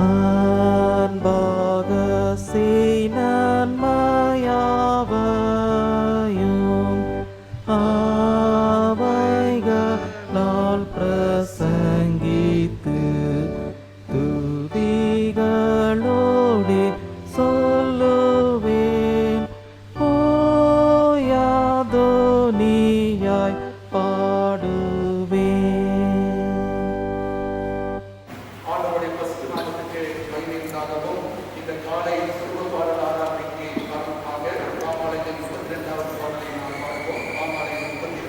அன்பாக செய் நன்மையாவையும் அவைகளால் பிரசங்கித்து துதிகளோடே சொல்லுவேன். ஓயாதோ நீயாய் பாடுவேன். ஆண்டவருடைய பரிசுத்த நாமத்துக்கு மகிமை உண்டாகவும். இந்த காலை சுருவ பாடல் ஆராதனைக்கு காரணமாக பாமாலயம் 32வது பாடலை நாம் பார்ப்போம். பாமாலயம் 32.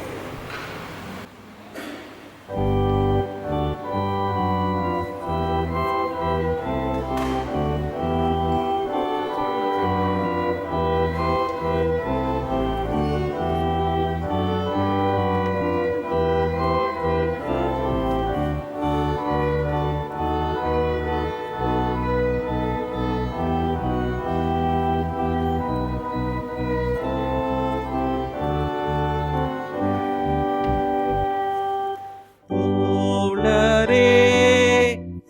தோழரே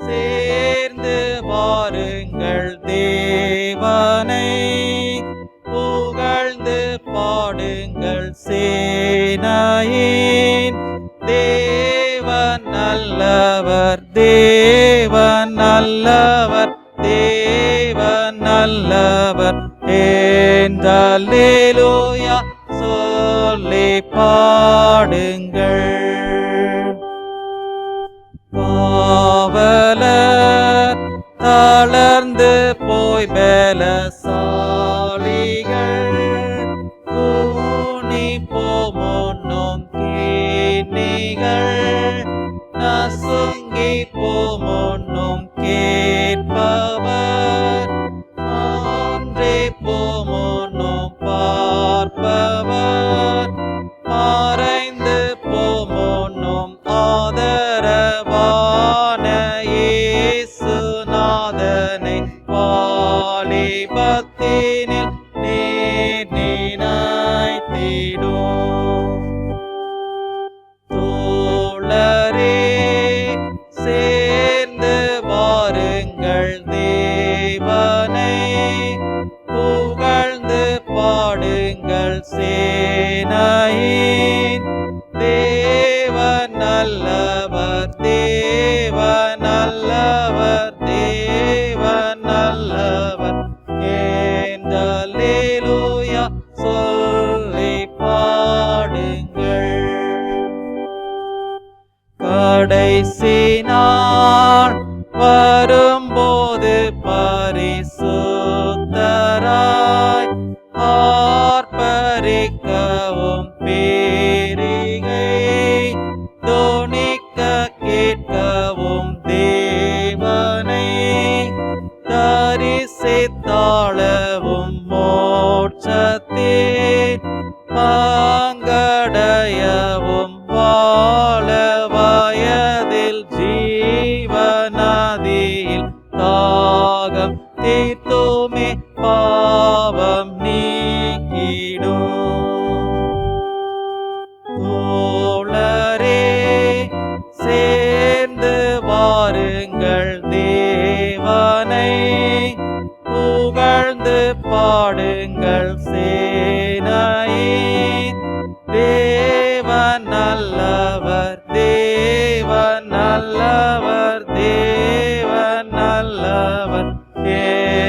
சேர்ந்து வாருங்கள், தேவனை புகழ்ந்து பாடுங்கள். சேனையின் தேவன் நல்லவர், தேவன் நல்லவர், தேவன் நல்லவர் என்றல்லேலூயா சொல்லி பாடுங்கள். காவலர் தளர்ந்து போய் பலசாலிகள் கூனி போமொன்னும் கீனிகள் நசுங்கி போமொன்னும் கேட்பவர் ஆன்றே போமொன்னும் பார்ப்பவர் மறைந்து போமொன்னும் ஆதரவான இயேசுநாதனை வாலிபத்தினில் நீர் நினைத்திடும். தோழரே சேர்ந்து வாருங்கள், தேவனை புகழ்ந்து பாடுங்கள். சேனையின் தேவன் நல்லவர், தேவன் நல்லவர், தேவன் நல்லவர் என்றல்லேலூயா சொல்லி பாடுங்கள். கடைசி நாள் வரும்போது பரிசுத்தராய் ஆர்ப்பரிக்கவும் பேரிகை தொனிக்க கேட்கவும் தேவனை தரிசித்தாளவும் மோட்சத்தின் பங்கடையவும் வாழ வயதில் ஜீவநதியில் தாகம் தீர்த்துமே பாவம் நீக்கிடும். தோழரே சேர்ந்து வாருங்கள், தேவனை புகழ்ந்து பாடுங்கள். சேனையின் தேவன் நல்லவர், தேவன் நல்லவர், தேவன் நல்லவர்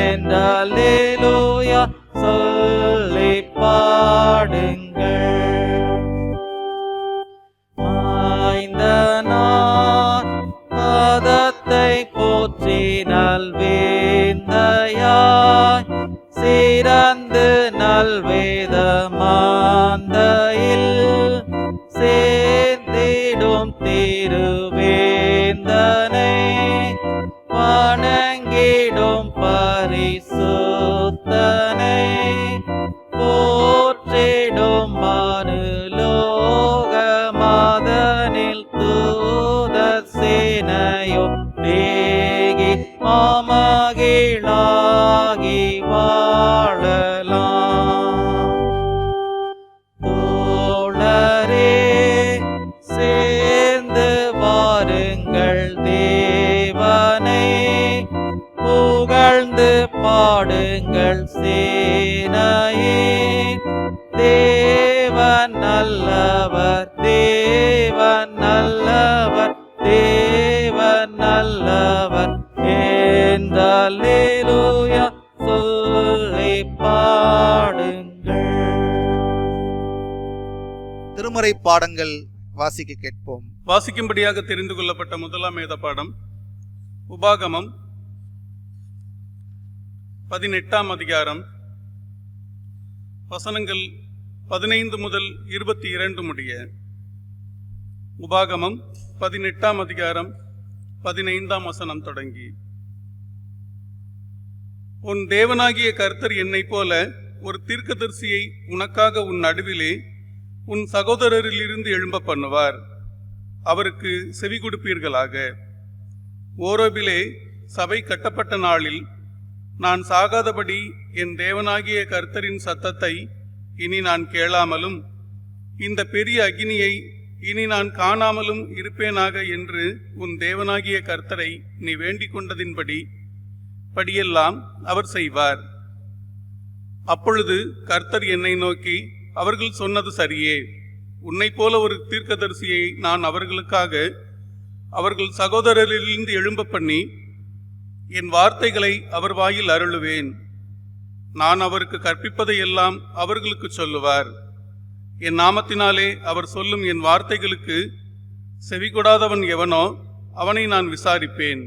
என்றல்லேலூயா சொல்லி பாடுங்கள். மாய்ந்தனார் பதத்தை போற்றி நல்வேந்தையாய் சிறந்து நல்வேத மாந்தையில் சேர்ந்திடும் திருவேந்தனை வணங்கிடும் பரிசுத்தனை போற்றிடும் மனுலோக மதனில் தூதர் சேனையோ தேகி மாமகிழாகி வாழலாம். தோழரே சேர்ந்து வாருங்கள், தேவனை பாடுங்கள் சேனையே. தேவன் நல்லவர், தேவன் நல்லவர், தேவன் நல்லவர் என்றல்லேலூயா சொல்லி பாடுங்கள். திருமறை பாடங்கள் வாசிக்க கேட்போம். வாசிக்கும்படியாக தெரிந்து கொள்ளப்பட்ட முதலாம் வேத பாடம் உபாகமம் 18ஆம் அதிகாரம் வசனங்கள் 15 முதல் 22 முடிய. உபாகமம் 18ஆம் அதிகாரம் 15ஆம் வசனம் தொடங்கி. உன் தேவனாகிய கர்த்தர் என்னைப் போல ஒரு தீர்க்கதரிசியை உனக்காக உன் நடுவிலே உன் சகோதரரிலிருந்து எழும்ப பண்ணுவார். அவருக்கு செவி கொடுப்பீர்களாக. ஓரோபிலே சபை கட்டப்பட்ட நாளில் நான் சாகாதபடி என் தேவனாகிய கர்த்தரின் சத்தத்தை இனி நான் கேளாமலும் இந்த பெரிய அக்கினியை இனி நான் காணாமலும் இருப்பேனாக என்று உன் தேவனாகிய கர்த்தரை நீ வேண்டிக் கொண்டதின்படி படியெல்லாம் அவர் செய்வார். அப்பொழுது கர்த்தர் என்னை நோக்கி, அவர்கள் சொன்னது சரியே. உன்னை போல ஒரு தீர்க்கதரிசியை நான் அவர்களுக்காக அவர்கள் சகோதரரிலிருந்து எழும்ப பண்ணி என் வார்த்தைகளை அவர் வாயில் அருளுவேன். நான் அவருக்கு கற்பிப்பதையெல்லாம் அவர்களுக்கு சொல்லுவார். என் நாமத்தினாலே அவர் சொல்லும் என் வார்த்தைகளுக்கு செவிகொடாதவன் எவனோ அவனை நான் விசாரிப்பேன்.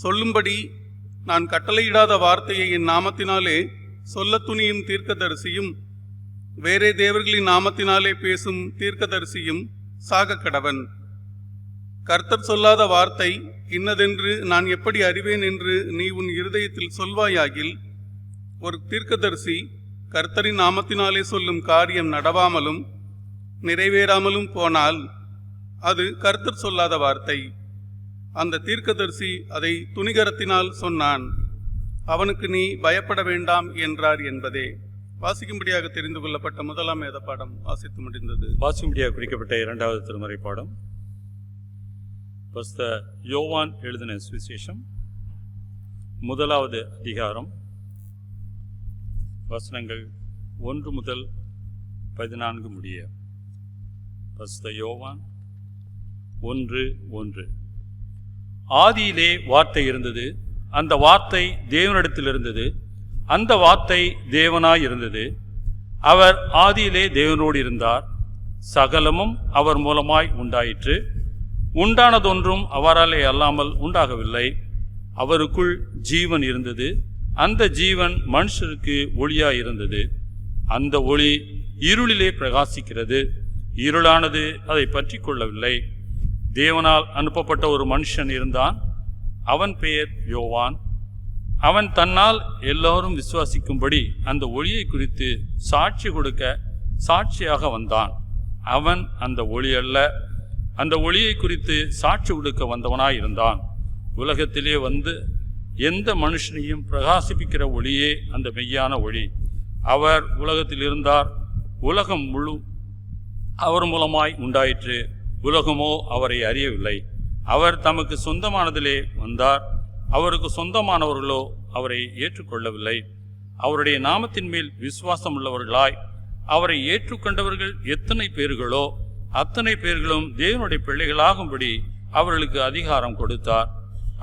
சொல்லும்படி நான் கட்டளையிடாத வார்த்தையை என் நாமத்தினாலே சொல்ல துணியும் தீர்க்கதரிசியும் வேறே தேவர்களின் நாமத்தினாலே பேசும் தீர்க்கதரிசியும் சாக கடவன். கர்த்தர் சொல்லாத வார்த்தை இன்னதென்று நான் எப்படி அறிவேன் என்று நீ உன் இருதயத்தில் சொல்வாயாகில், ஒரு தீர்க்கதரிசி கர்த்தரின் நாமத்தினாலே சொல்லும் காரியம் நடவாமலும் நிறைவேறாமலும் போனால் அது கர்த்தர் சொல்லாத வார்த்தை. அந்த தீர்க்கதரிசி அதை துணிகரத்தினால் சொன்னான். அவனுக்கு நீ பயப்பட வேண்டாம் என்றார் என்பதே. வாசிக்கும்படியாக தெரிந்து கொள்ளப்பட்ட முதலாம் வேத பாடம் வாசித்து முடிந்தது. வாசிக்கும்படியாக குறிக்கப்பட்ட இரண்டாவது திருமறை பாடம் பரிசுத்த யோவான் எழுதின சுவிசேஷம் 1வது அதிகாரம் வசனங்கள் 1 முதல் 14 முடிய. பரிசுத்த யோவான் 1:1. ஆதியிலே வார்த்தை இருந்தது, அந்த வார்த்தை தேவனிடத்தில் இருந்தது, அந்த வார்த்தை தேவனாய் இருந்தது. அவர் ஆதியிலே தேவனோடு இருந்தார். சகலமும் அவர் மூலமாய் உண்டாயிற்று. உண்டானதொன்றும் அவராலே அல்லாமல் உண்டாகவில்லை. அவருக்குள் ஜீவன் இருந்தது. அந்த ஜீவன் மனுஷருக்கு ஒளியாய் இருந்தது. அந்த ஒளி இருளிலே பிரகாசிக்கிறது. இருளானது அதை பற்றி கொள்ளவில்லை. தேவனால் அனுப்பப்பட்ட ஒரு மனுஷன் இருந்தான். அவன் பெயர் யோவான். அவன் தன்னால் எல்லோரும் விசுவாசிக்கும்படி அந்த ஒளியை குறித்து சாட்சி கொடுக்க சாட்சியாக வந்தான். அவன் அந்த ஒளி அல்ல, அந்த ஒளியை குறித்து சாட்சி கொடுக்க வந்தவனாய் இருந்தான். உலகத்திலே வந்து எந்த மனுஷனையும் பிரகாசிப்பிக்கிற ஒளியே அந்த மெய்யான ஒளி. அவர் உலகத்தில் இருந்தார். உலகம் முழு அவர் மூலமாய் உண்டாயிற்று. உலகமோ அவரை அறியவில்லை. அவர் தமக்கு சொந்தமானதிலே வந்தார். அவருக்கு சொந்தமானவர்களோ அவரை ஏற்றுக்கொள்ளவில்லை. அவருடைய நாமத்தின் மேல் விசுவாசம் உள்ளவர்களாய் அவரை ஏற்றுக்கொண்டவர்கள் எத்தனை பேர்களோ அத்தனை பேர்களும் தேவனுடைய பிள்ளைகளாகும்படி அவர்களுக்கு அதிகாரம் கொடுத்தார்.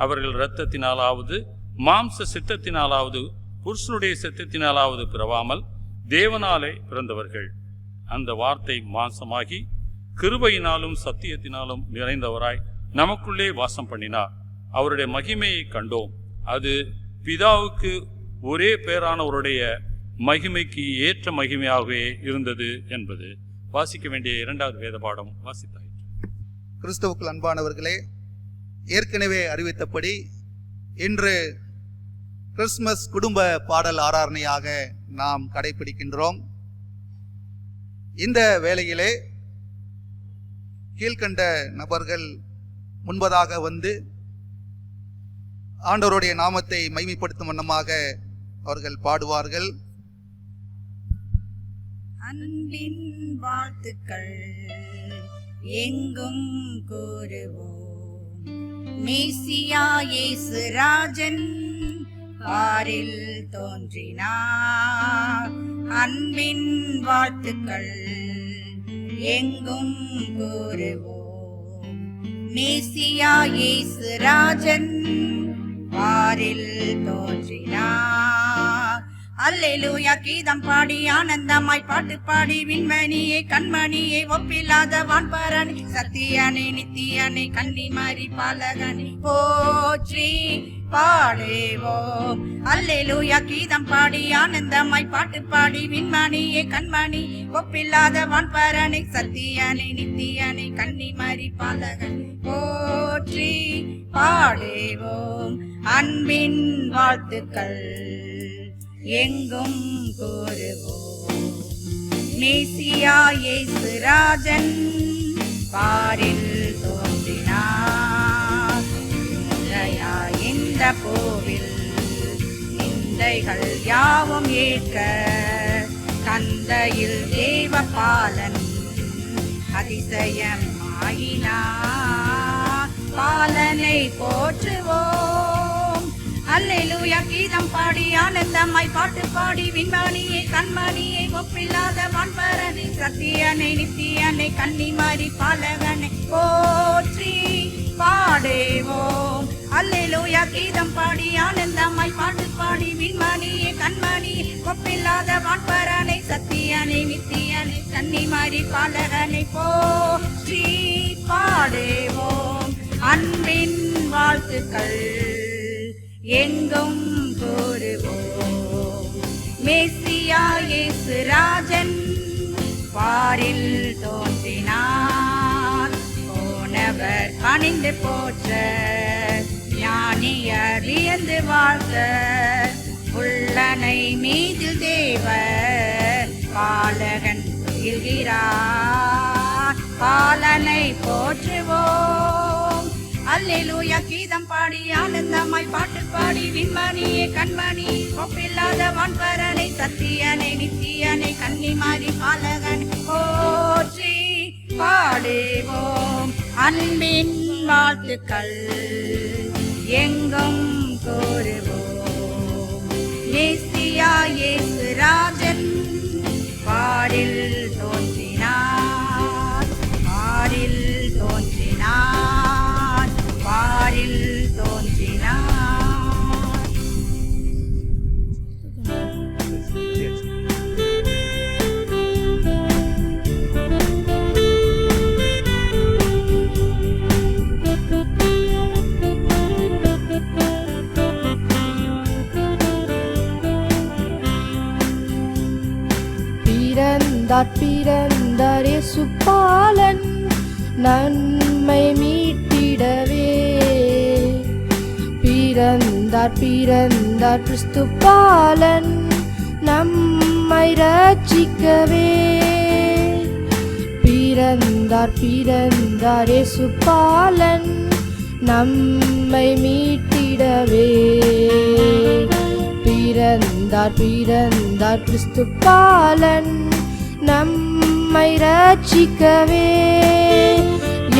அவர்கள் இரத்தத்தினாலாவது மாம்ச சித்தத்தினாலாவது புருஷனுடைய சித்தத்தினாலாவது பிறவாமல் தேவனாலே பிறந்தவர்கள். அந்த வார்த்தை மாம்சமாகி கிருபையினாலும் சத்தியத்தினாலும் நிறைந்தவராய் நமக்குள்ளே வாசம் பண்ணினார். அவருடைய மகிமையை கண்டோம். அது பிதாவுக்கு ஒரே பேரானவருடைய மகிமைக்கு ஏற்ற மகிமையாகவே இருந்தது என்பது. வாசிக்க வேண்டிய இரண்டாவது வேத பாடம் வாசித்தாயிற்று. கிறிஸ்துவுக்குள் அன்பானவர்களே, ஏற்கனவே அறிவித்தபடி இன்று கிறிஸ்துமஸ் குடும்ப பாடல் ஆராதனையாக நாம் கடைபிடிக்கின்றோம். இந்த வேளையிலே கீழ்கண்ட நபர்கள் முன்பதாக வந்து ஆண்டவருடைய நாமத்தை மகிமைப்படுத்தும் வண்ணமாக அவர்கள் பாடுவார்கள். அன்பின் வாழ்த்துக்கள் எங்கும் கூறுவோம். மேசியா இயேசு ராஜன் பாரில் தோன்றினார். அன்பின் வாழ்த்துக்கள் எங்கும் கூறுவோம். மேசியா இயேசு ராஜன் பாரில் தோன்றினார். அல்லேலூயா கீதம் பாடி ஆனந்தமாய் பாட்டு பாடி விண்மணியே கண்மணியே ஒப்பில்லாத வான்பரணி சத்தியனே நித்தியனே கன்னிமரி பாலகனே போற்றி பாடுவோம். அல்லேலூயா கீதம் பாடி ஆனந்தமாய் பாட்டு பாடி விண்மணியே கண்மணி ஒப்பில்லாத வான்பரணி சத்தியனே நித்தியனே கன்னிமரி பாலகனே போற்றி பாடுவோம். அன்பின் வாழ்த்துக்கள் எங்கும் கூறுவோம். மேசியா இயேசு ராஜன் பாரில் தோன்றினார். இன்றையா இந்த கோவில் நிந்தைகள் யாவும் ஏற்க கந்தையில் தேவபாலன் அதிசயம் ஆயினார். பாலனை போற்றுவோம். அல்லேலூயா கீதம் பாடி ஆனந்தமாய் பாட்டு பாடி விண்மணியே கண்மணியே ஒப்பில்லாத வான்பரணி சத்தியனை நித்தியனை கன்னிமரி பாலகனை போற்றி பாடுவோம். அல்லேலூயா கீதம் பாடி ஆனந்தமாய் பாட்டு பாடி விண்மணியே கண்மணியே ஒப்பில்லாத வான்பரணி சத்தியனை நித்தியனை கன்னிமரி பாலகனை போற்றி பாடுவோம். அன்பின் வாழ்த்துக்கள் எங்கும் கூறுவோம். மேசியா இயேசு ராஜன் பாரில் தோன்றினார். போனவர் பணிந்து போற்ற ஞானியர் வியந்து வாழ்த்த உள்ளனை மீது தேவர் பாலகன் சொல்கிறார். பாலனை போற்றுவோம். அல்லேலூயா கீதம் பாடி ஆனந்தமாய் பாட்டு பாடி விண்மணியே கண்மணி ஒப்பில்லாத வான்பரணை சத்தியனை நித்தியனை கன்னிமரி பாலகன் போற்றி பாடுவோம். அன்பின் வாழ்த்துக்கள் எங்கும் கூறுவோம். மேசியா இயேசு ராஜன் பாரில் தோன்றினார். பாரில் தோன்றினார். பாரில் தோன்றினார். பிறந்தார் இயேசு பாலன் நன்மை மீட்டிடவே. பிறந்தார் கிறிஸ்து பாலன் நம்மை ரட்சிக்கவே. பிறந்தார் இயேசு பாலன் நம்மை மீட்டிடவே. பிறந்தார் கிறிஸ்து பாலன் நம்மை ரட்சிக்கவே.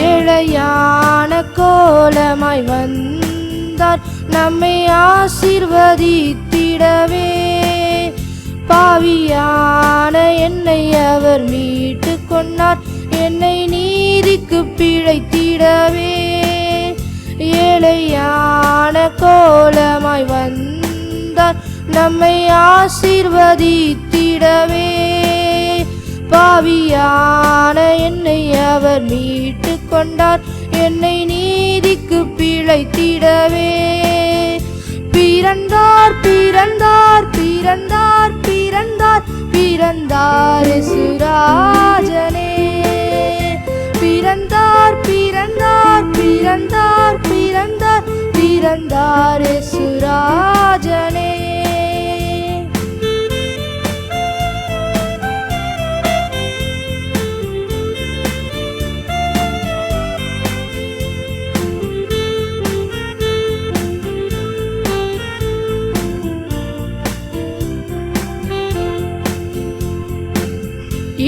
ஏழையான கோலமாய் வந்தார் நம்மை ஆசீர்வதித்திடவே. பாவியான என்னை அவர் மீட்டு கொண்டார் என்னை நீதிக்கு பிழைத்திடவே. ஏழையான கோலமாய் வந்தார் நம்மை ஆசீர்வதித்திடவே. பாவியான என்னை அவர் மீட்டு கொண்டார் என்னை நீதிக்கு பிழைத்திடவே. பிறந்தார் இயேசு ராஜனே. பிறந்தார் இயேசு ராஜனே.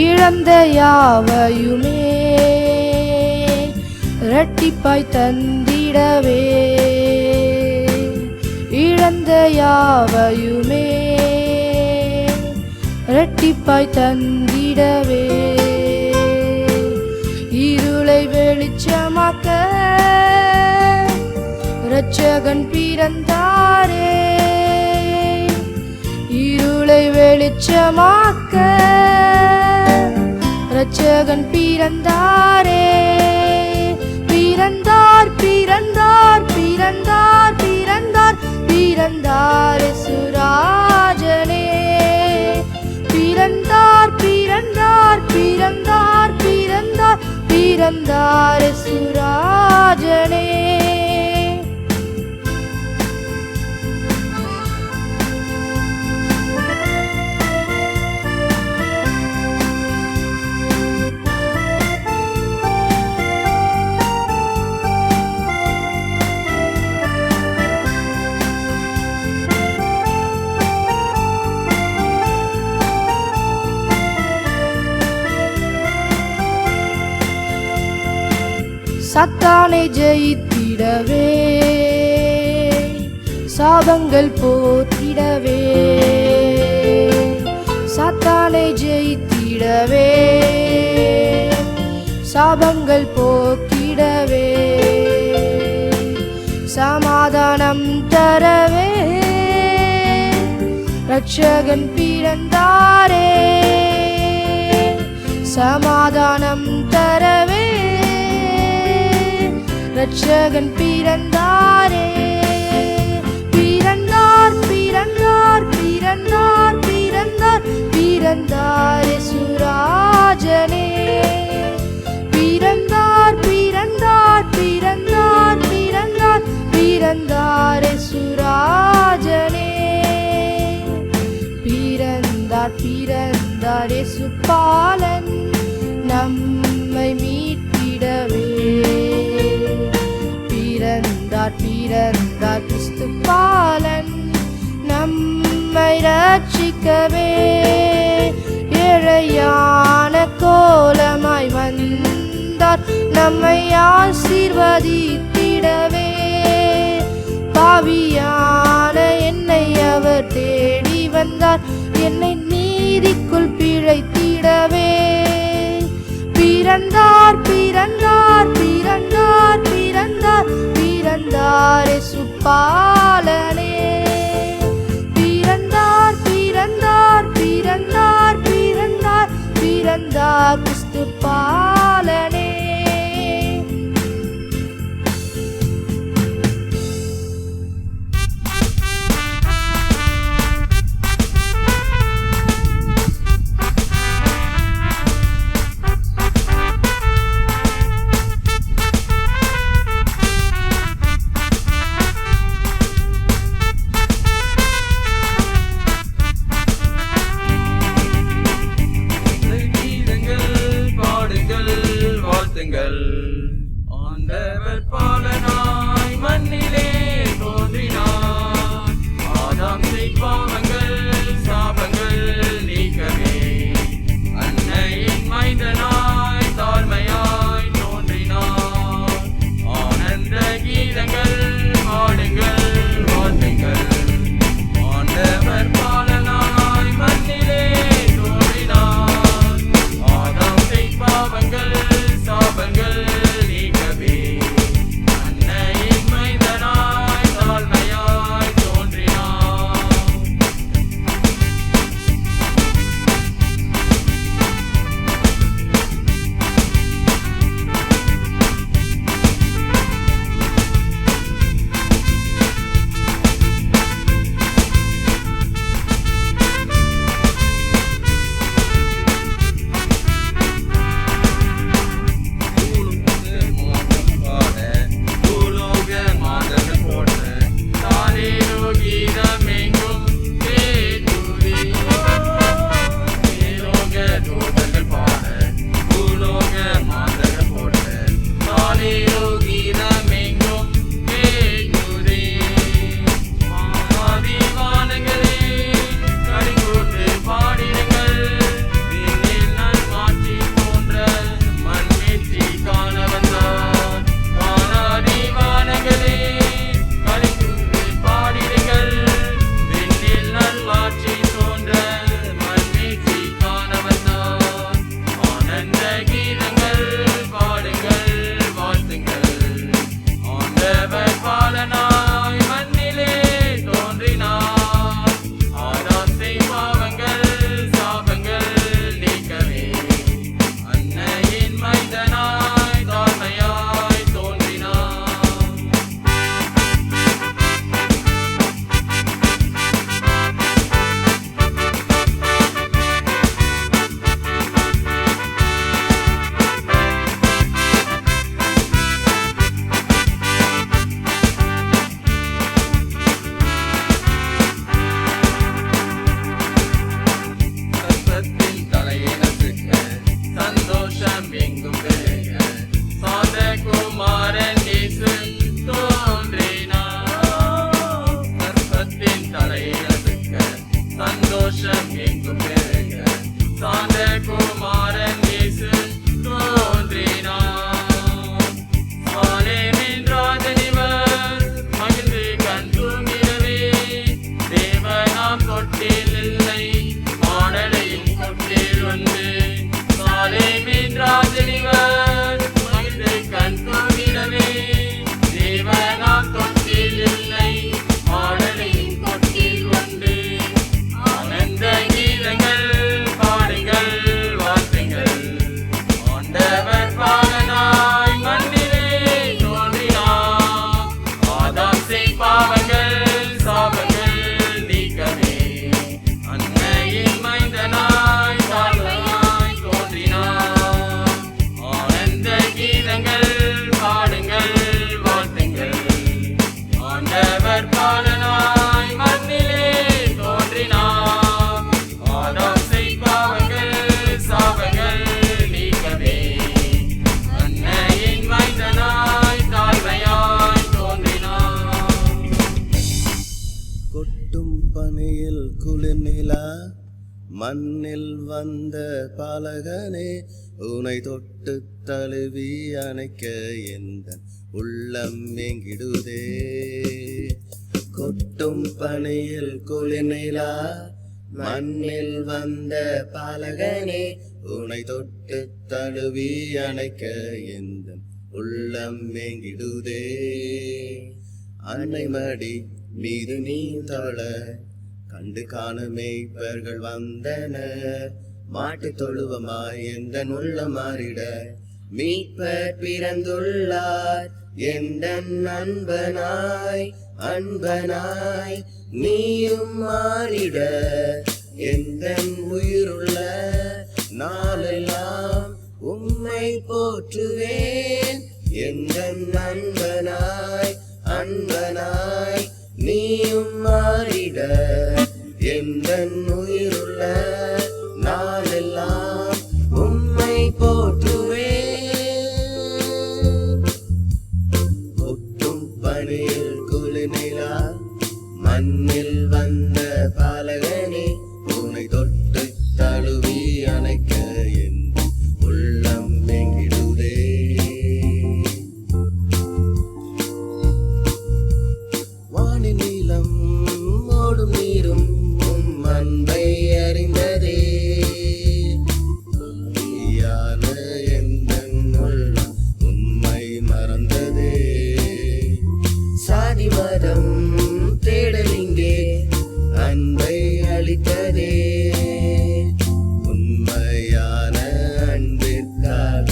இழந்த யாவையுமே இரட்டிப்பாய் தந்திடவே. இழந்த இந்த யாவையுமே இரட்டிப்பாய் தந்திடவே இருளை வெளிச்சமாக்க இரட்சகன் பிறந்தாரே. இருளை வெளிச்சமாக்க இரட்சகன் பிறந்தாரே. பிறந்தார் பிறந்தார் பிறந்தார் பிறந்தார் பிறந்தார் இயேசுராஜனே. பிறந்தார் பிறந்தார் பிறந்தார் பிறந்தார் பிறந்தார் இயேசுராஜனே. சாத்தானை ஜெயித்திடவே சாபங்கள் போற்றிடவே. சாத்தானை ஜெயித்திடவே சாபங்கள் போக்கிடவே. சமாதானம் தரவே இரட்சகன் பிறந்தாரே. சமாதானம் தரவே இரட்சகன் பிறந்தாரே. பிறந்தார் பிறந்தார் பிறந்தார் பிறந்தார் பிறந்தார் இயேசுராஜனே. பிறந்தார் பிறந்தார் பிறந்தார் பிறந்தார் பிறந்தார் இயேசுராஜனே. பிறந்தார் பிறந்தார் இயேசு பாலன் நம்மை மீட்டிடவே. பிறந்தார் பிறந்தார் கிறிஸ்து பாலன் நம்மை ரட்சிக்கவே. ஏழையான கோலமாய் வந்தார் நம்மை ஆசீர்வதித்திடவே. பாவியான என்னை அவர் தேடி வந்தார் என்னை நீதிக்குள் பிழைத்திடவே. பிறந்தார் பிறந்தார் பிறந்தார் பிறந்தார் பிறந்தார் இயேசு பாலனே. பிறந்தார் பிறந்தார் பிறந்தார் பிறந்தார் பிறந்தார் கிறிஸ்து பாலனே. கொட்டும் பனியில் குளிர்நிலா மண்ணில் வந்த பாலகனே உனை தொட்டு தழுவி அணைக்க எந்த உள்ளம் எங்கிடுதே. கொட்டும் பனியில் குளிர்நிலா மண்ணில் வந்த பாலகனே உனை தொட்டு தழுவி அணைக்க எந்த உள்ளம் எங்கிடுதே. அன்னை மடி மீது நீ தவள கண்டு காண மேய்ப்பர்கள் வந்தனர். மாட்டு தொழுவமாய் எந்த உள்ள மாறிட மீட்பர் பிறந்துள்ளார். எந்த அன்பனாய் அன்பனாய் நீயும் மாறிட எந்த உயிருள்ள நாளெல்லாம் உம்மை போற்றுவேன். எந்த அன்பனாய் அன்பனாய் நீயும் மாறிட எந்த உயிருள்ள நாளெல்லாம் உம்மை போற்றுவேன். கொட்டும் பனியில் குளிர்நிலா மண்ணில் வந்த பாலகனே உன்னை தொட்டு தழுவி அணைக்க என் உள்ளம் எங்கிடுதே. வானி நீளம் ஓடும் நீரும் உம் அன்பை அறிந்ததே. யான எந்தன் உள்ளம் உம்மை மறந்ததே. சாதி மதம் தேடலிங்கே அன்பை அளித்ததே. உண்மையான அன்பிற்காக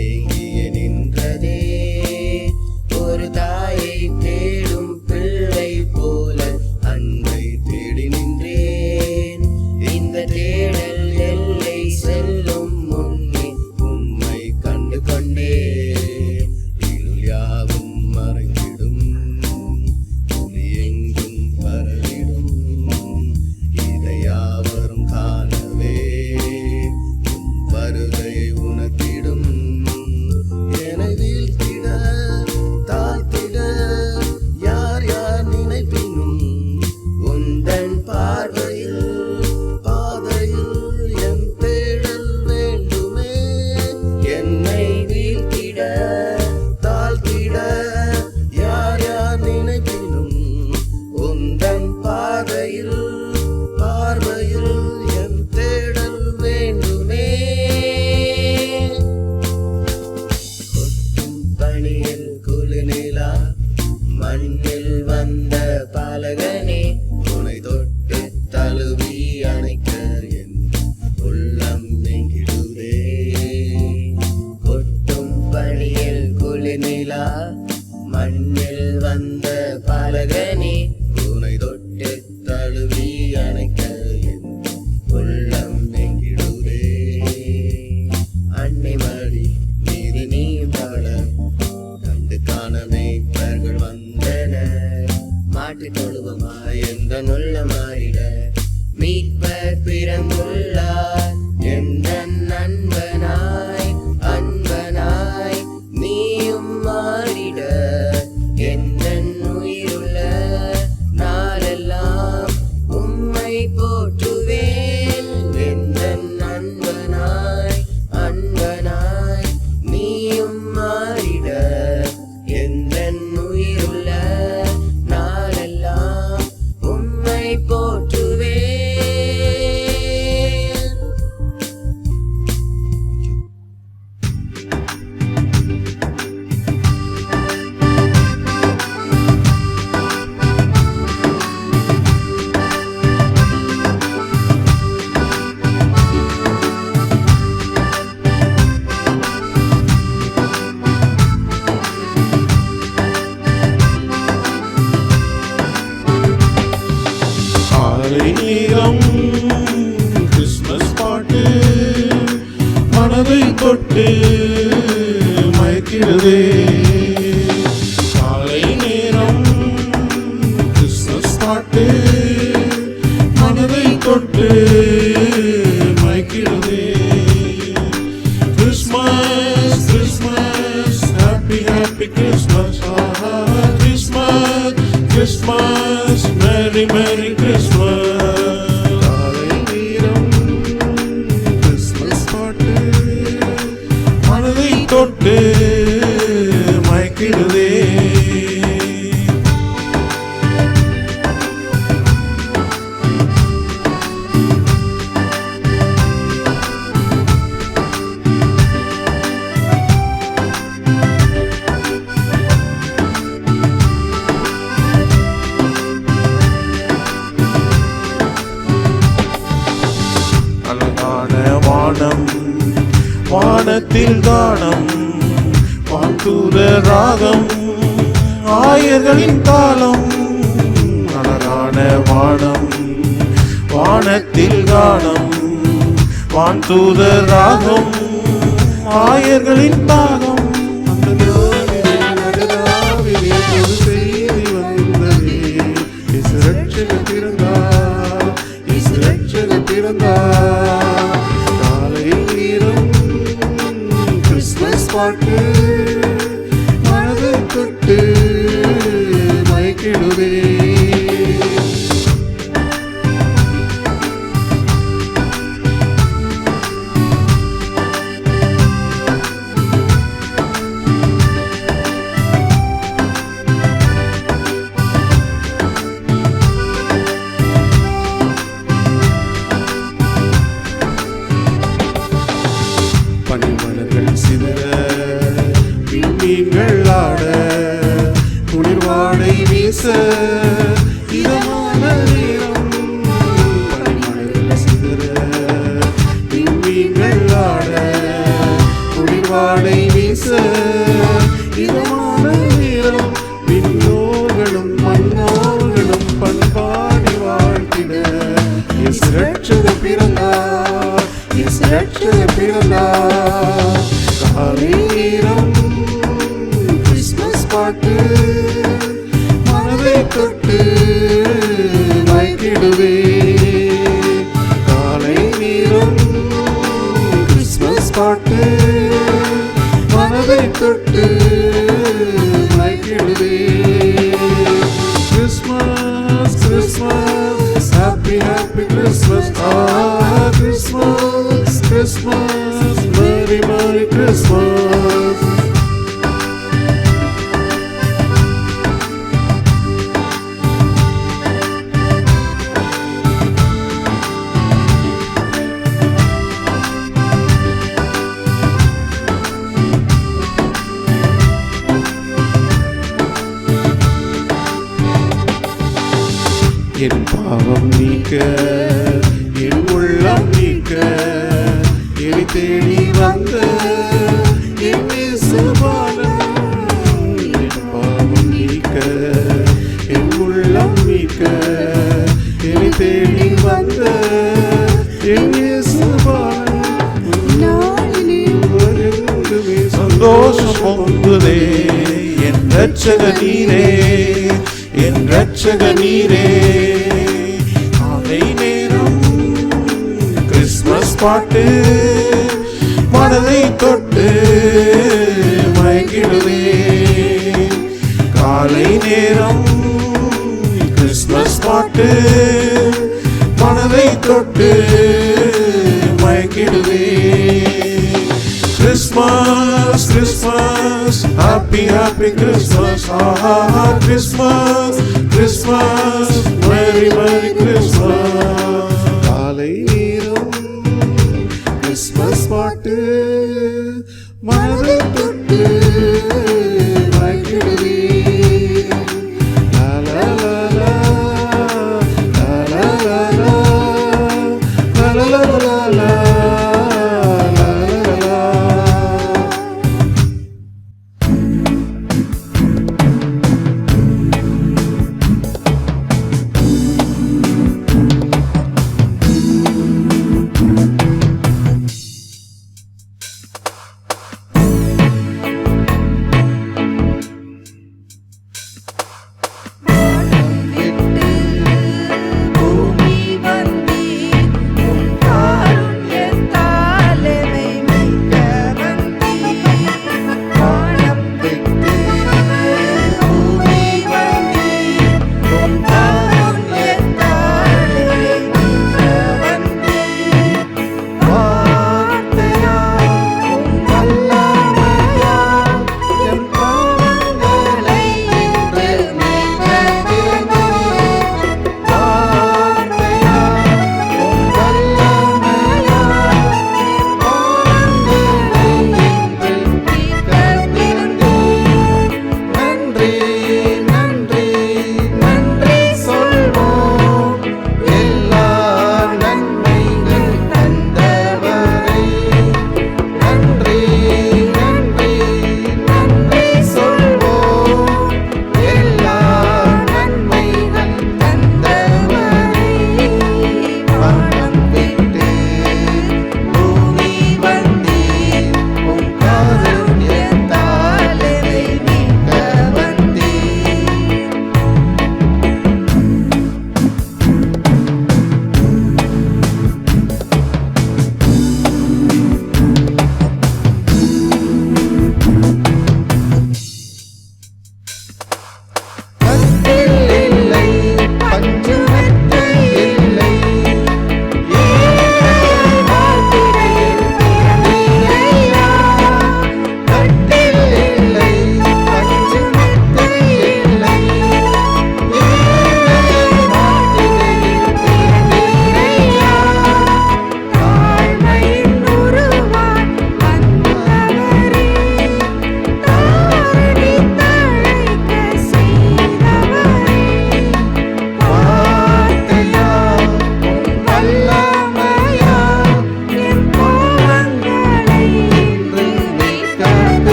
ஏங்கிய நின்றதே. ஒரு தாயை தேடும் பிள்ளை போல அன்பை தேடி நின்றேன். இந்த தேடல் எல்லை செல்லும் முன்னே உம்மை கண்டு கொண்டேன். இருள் யாவும் மறைந்திடும் ஒளி எங்கும் பரவிடும். இதை யாவரும் காணவே உம் வருகை உணர்த்திடும். என வீழ்த்திட தாழ்த்திட யார் யார் நினைப்பினும் உந்தன் பார்வையில் பாதையில் என் தேடல் வேண்டுமே. என்னை வீழ்த்திட தாழ்த்திட யார் யார் நினைப்பினும் உந்தன் பாதையில் பார்வையில் என் தேடல் வேண்டுமே. கொட்டும் பனியில் குளிர்நிலா மண்ணில் வந்த பாலகனே உனை தொட்டு தழுவி அணைக்க என் உள்ளம் எங்கிடுதே. கொட்டும் பனியில் குளிர்நிலா மண்ணில் வந்த பாலகனே உனை தொட்டு தழுவி அணைக்க என் உள்ளம் எங்கிடுதே. அன்னை மடி மீது நீ தவள கண்டு காண மேய்ப்பர்கள் வந்தனர். மாட்டு தொழுவமாய் எந்த உள்ள மாறிட மீட்பர் பிறந்துள்ளார். எந்த அன்பனாய் அன்பனாய் நீயும் மாறிட எந்த உயிருள்ள நாளெல்லாம் உம்மை போற்றுவேன். எந்த அன்பனாய் அன்பனாய் நீயும் மாறிட எந்த உயிருள்ள நாளெல்லாம் உம்மை போற்றுவேன். காலை நேரம் கிறிஸ்மஸ் பாட்டு மனதை தொட்டு மயக்கிறதே. காலை நேரம் கிறிஸ்மஸ் பாட்டு மனதை தொட்டு மயக்கிறதே. Christmas Christmas happy happy Christmas. Christmas Christmas merry Merry Christmas. காலை நேரம் கிறிஸ்மஸ் பாட்டு மனதை தொட்டு மயக்கிடுதே. வானத்தில் கானம் வான்தூத ராகம் ஆயர்களின் காலம். அழகான வானம் வானத்தில் கானம் வான்தூத ராகம் ஆயர்களின் தாகம். அந்த நாவிலே ஒரு செய்தி வந்ததே, இயேசு ரட்சகர் பிறந்தார், இயேசு ரட்சகர் பிறந்தார். காலை நேரம் கிறிஸ்மஸ் பாட்டு மனதை தொட்டு மயக்கிடுவே. பனிமலர்கள் சிதற விண்மீன்கள் ஆட குளிர்வாடை வீச இதமான நேரம். பனிமலர்கள் சிதற விண்மீன்கள் ஆட குளிர்வாடை வீச இதமான நேரம். விண்ணோர்களும் மண்ணோர்களும் பண்பாடி வாழ்த்திட இயேசு ரட்சகர் பிறந்தார், இயேசு ரட்சகர் பிறந்தார். காலை நேரம் கிறிஸ்மஸ் பாட்டு மனதை தொட்டு மயக்கிடுவே. காலை நேரம் கிறிஸ்மஸ் பாட்டு மனதை தொட்டு மயக்கிடுவே. Christmas Christmas happy happy Christmas. Christmas, Christmas, Merry Merry Christmas. என் பாவம் நீக்க என் உள்ளம் நீக்க எலி தேடி வந்த என் இயேசு பாலன். என் பாவம் நீக்க என் உள்ளம் நீக்க எலி தேடி வந்த என் இயேசு பாலன். சந்தோஷம் பொங்குதே என் ரட்சக நீரே, என் ரட்சக நீரே. காலை நேரம் கிறிஸ்மஸ் பாட்டு மனதை தொட்டு மயக்கிடுவே. காலை நேரம் கிறிஸ்மஸ் பாட்டு மனதை தொட்டு மயக்கிடுவே. Christmas, Christmas, happy, happy Christmas. Ah, Christmas, Christmas, Merry, Merry Christmas. காலை நேரம் கிறிஸ்மஸ் பாட்டு மனதை தொட்டு மயக்கிடுவே. லா லா லா லா, லா லா லா லா, லா லா லா லா லா.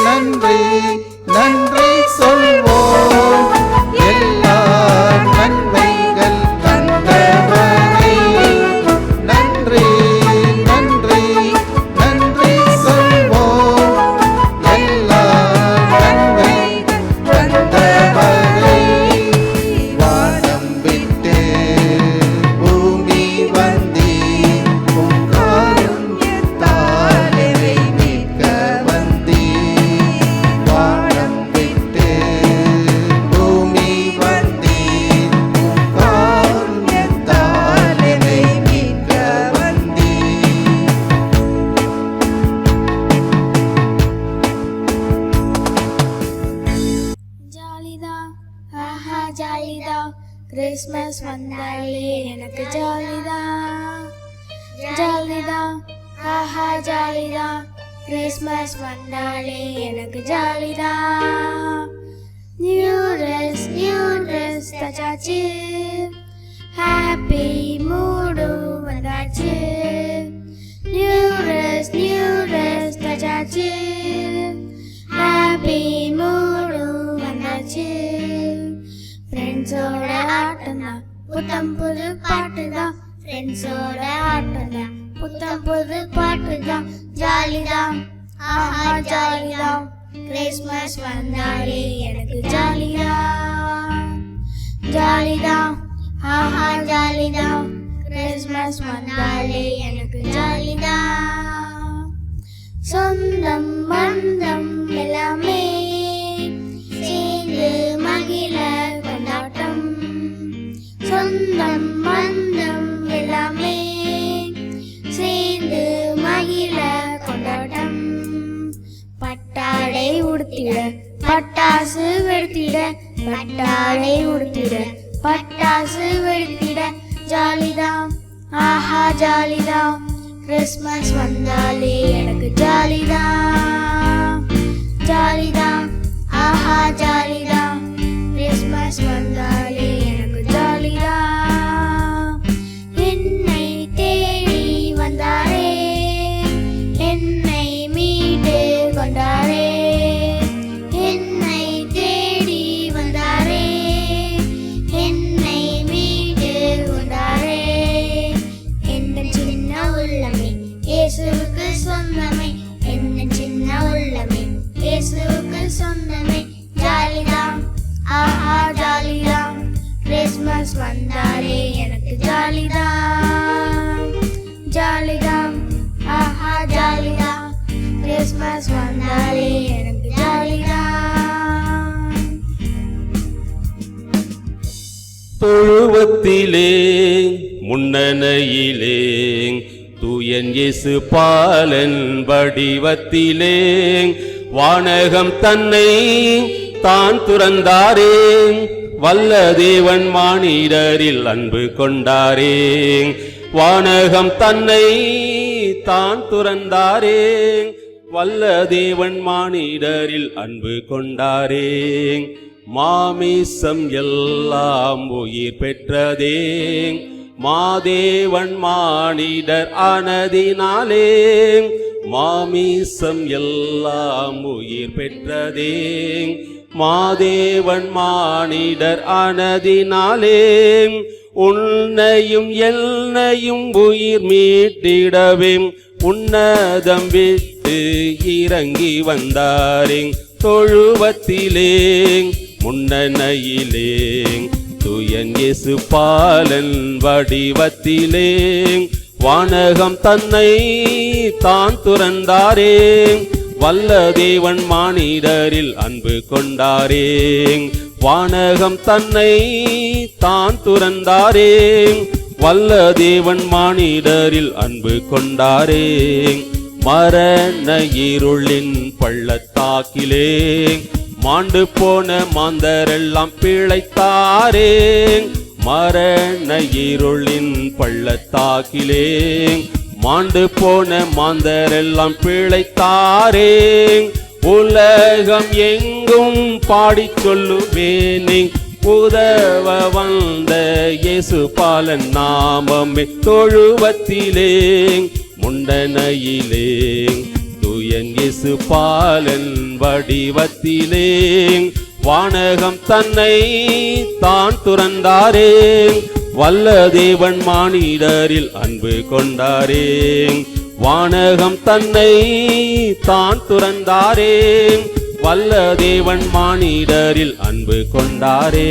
நன்றி நன்றி சொல்வோம். எல்லா நன்மைகள் தந்தவரை நன்றி நன்றி நன்றி சொல்வோம். எல்லா நன்மைகள் தந்தவரை வானம் விட்டு பூமி வந்தீர், உம் காருண்யத்தால் என்னை மீட்க வந்தீர். வானம் விட்டு பூமி வந்தீர், உம் காருண்யத்தால் என்னை மீட்க வந்தீர். ஜாலிதான், ஆஹா ஜாலிதான், கிறிஸ்மஸ் வந்தாலே எனக்கு ஜாலிதான். ஜாலிதான், ஆஹா ஜாலிதான், கிறிஸ்மஸ் வந்தாலே எனக்கு ஜாலிதான். நியூ ட்ரெஸ் தச்சாச்சு, ஹாப்பி மூடு வந்தாச்சு. நியூ ட்ரெஸ் தச்சாச்சு, ஹாப்பி மூடு வந்தாச்சு. ஃப்ரெண்ட்ஸோட ஆட்டம்தான், புத்தம் புது பாட்டுதான். ஃப்ரெண்ட்ஸோட ஆட்டம்தான், புத்தம் புது பாட்டுதான். ஜாலிதான், ஆஹா ஜாலிதான், கிறிஸ்மஸ் வந்தாலே எனக்கு ஜாலிதான். ஜாலிதான், ஆஹா ஜாலிதான், கிறிஸ்மஸ் வந்தாலே எனக்கு ஜாலிதான். சொந்தம் பந்தம் எல்லாமே சேர்ந்து மகிழ கொண்டாட்டம். சொந்தம் பந்தம் எல்லாமே சேர்ந்து மகிழ கொண்டாட்டம். பட்டாடை உடுத்திட பட்டாசு வெடித்திட, பட்டாடை உடுத்திட பட்டாசு வெடித்திட. ஜாலிதான், ஆஹா ஜாலிதான், கிறிஸ்மஸ் வந்தாலே எனக்கு ஜாலிதான். ஜாலிதான், ஆஹா ஜாலிதான், கிறிஸ்மஸ் வந்தாலே எனக்கு ஜாலிதான். என்னை தேடி வந்தாரே, என்னை மீட்டு கொண்டாரே. என்னை தேடி வந்தாரே, என்னை மீட்டு கொண்டாரே. என்ன சின்ன உள்ளமே இயேசுவுக்கு சொந்தமே, என்ன சின்ன உள்ளமே இயேசுவுக்கு சொந்தமே. ஜாலிதான், ஆஹா ஜாலிதான், கிறிஸ்மஸ் வந்தாலே எனக்கு ஜாலிதான். ஜாலிதான், ஆஹா ஜாலிதான், கிறிஸ்மஸ் வந்தாலே எனக்கு ஜாலிதான். தொழுவத்திலே முன்னணையிலே தூயன் இயேசு பாலன் வடிவத்திலே வானகம் தன்னை தான் துறந்தாரே. வல்ல தேவன் மானிடரில் அன்பு கொண்டாரே. வானகம் தன்னை தான் துறந்தாரே. வல்ல தேவன் மானிடரில் அன்பு கொண்டாரே. மாமிசம் எல்லாம் உயிர் பெற்றதே, மாதேவன் மானிடர் ஆனதினாலே. மாமிசம் எல்லாம் உயிர் பெற்றதே, மாதேவன் மானிடர் ஆனதினாலே. உன்னையும் என்னையும் உயிர் மீட்டிடவே உன்னதம் விட்டு இறங்கி வந்தாரே. தொழுவத்திலே முன்னணையிலே தூயன் இயேசு பாலன் வடிவத்திலே வானகம் தன்னை தான் துறந்தாரே. வல்ல தேவன் மானிடரில் அன்பு கொண்டாரே. வானகம் தன்னை தான் துறந்தாரே. வல்ல தேவன் மானிடரில் அன்பு கொண்டாரே. மரண இருளின் பள்ளத்தாக்கிலே மாண்டு போன மாந்தரெல்லாம் பிழைத்தாரே. மரண இருளின் பள்ளத்தாக்கிலே மாண்டு போன மாந்தரெல்லாம் பிழைத்தாரே. உலகம் எங்கும் பாடிச் சொல்லுவேனே உதவ வந்த இயேசு பாலன் நாமமே. தொழுவத்திலே முண்டனையிலே தூய தூயன் இயேசு பாலன் வடிவத்திலே வானகம் தன்னை தான் துறந்தாரே. வல்ல தேவன் மானிடரில் அன்பு கொண்டாரே. வானகம் தன்னை தான் துறந்தாரே. வல்ல தேவன் மானிடரில் அன்பு கொண்டாரே.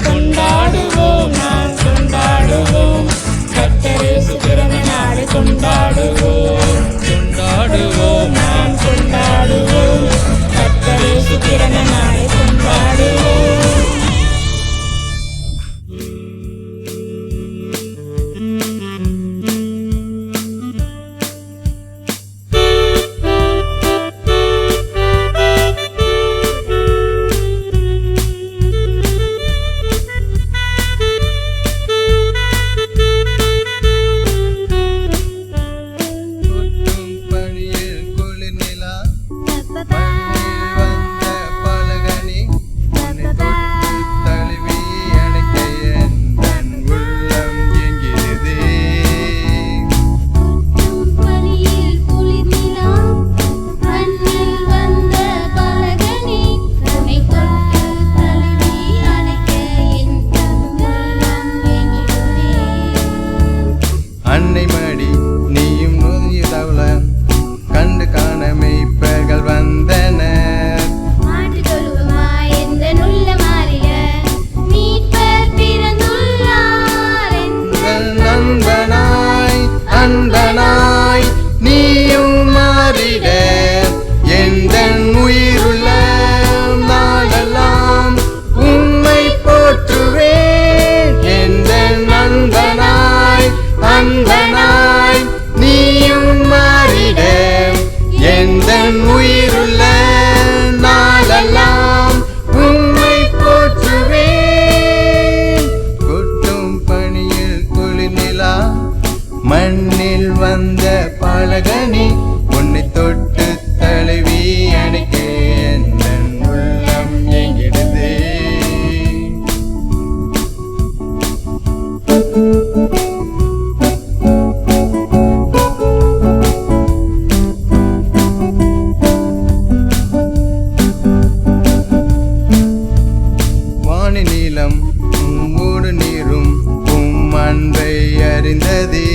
கொண்டாடுவோம், நாம் கொண்டாடுவோம், கர்த்தர் இயேசு கொண்டாடுவோம் கொண்டாடுவோம் நாம் கொண்டாடுவோம் கர்த்தர் இயேசு பிறந்த நாளை கொண்டாடுவோம். மண்ணில் வந்த பாலகனே உன்னை தொட்டு தழுவி அணைக்க என் உள்ளம் ஏங்கிடுதே. வானி நீளம் உம்மோடு நீரும் உம் அன்பை அறிந்ததே.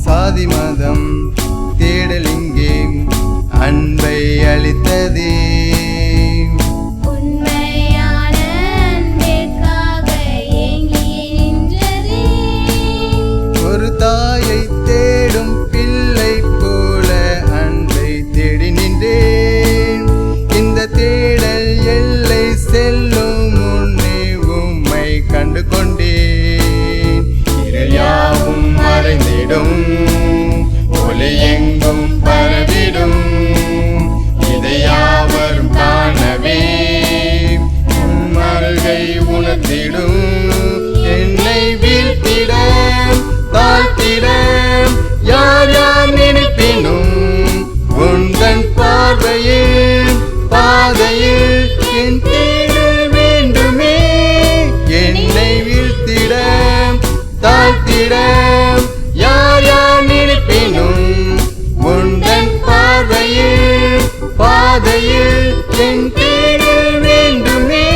சாதி மதம் தேடலிங்கே அன்பை அளித்ததே. ஒரு தாயை தேடும் பிள்ளை போல அன்பை தேடி நின்றேன். இந்த தேடல் எல்லை செல்லும் முன்னே உம்மை கண்டு கொண்டேன். யாவும் மறைந்திடும் ஒளி எங்கும் பரவிடும் இதை யாவரும் காணவே மருகை உணர்த்திடும். என்னை வீழ்த்திட தாழ்த்திட யார் யார் நினைப்பினும் உந்தன் பார்வையில் பாதையில் என் தேடல் வேண்டுமே. என்னை வீழ்த்திட தாழ்த்திட யார் யார் நினைப்பினும் உந்தன் பார்வையில் பாதையில் என் தேடல் வேண்டுமே.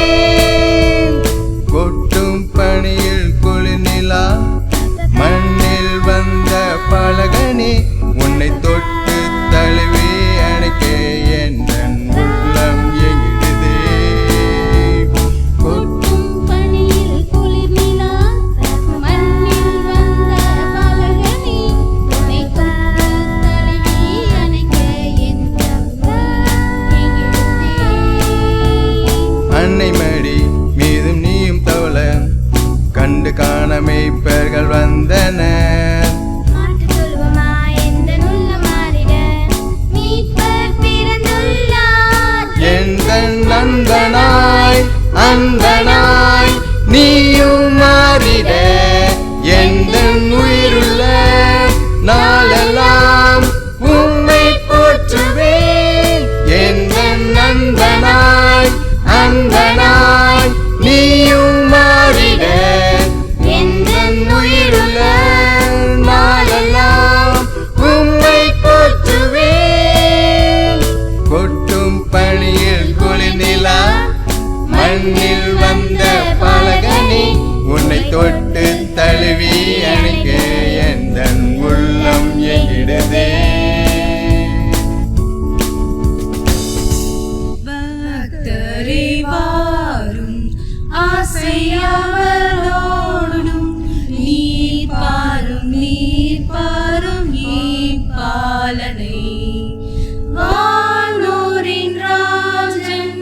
கொட்டும் பனியில் குளிர்நிலா மண்ணில் வந்த பலகனே உன்னை தொட்டு தழுவி அணைக்க என் உள்ளம் எங்கிடுதே. கொட்டும் பனியில் குளிர்நிலா மண்ணில் வந்த பலகனே உன்னை தொட்டு தழுவி அணைக்க என் உள்ளம் எங்கிடுதே. அன்னை மடி மீதும் நீயும் தவள கண்டு காண மேய்ப்பர்கள் வந்தனர். எந்தன் நண்பனாய் அன்பனாய் நீயும் மாறிட எந்தன் உயிருள்ள நாளெல்லாம் உம்மை போற்றுவேன். எந்தன் நண்பனாய் அன்பனாய் நீயும் மாறிட எந்தன் உயிருள்ள நாளெல்லாம் உம்மை போற்றுவேன். கொட்டும் பனியில் குளிர்நிலா மண்ணில் வந்த ஆசையவரோடும் நீர் பாரும் பாலனை வானோரின் ராஜன்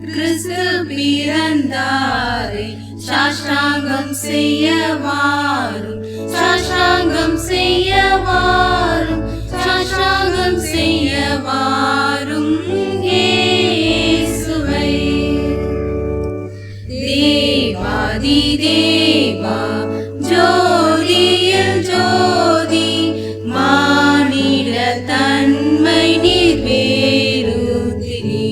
கிறிஸ்து பிறந்தாரே சாஷ்டாங்கம் செய்ய வாரும் சாஷ்டாங்கம் செய்ய வாரும் சாஷ்டாங்கம் செய்ய வாரும் இயேசுவை தேவாதி தேவா ஜோதியில் ஜோதி மானிட தன்மை நீர் வேறுதிரி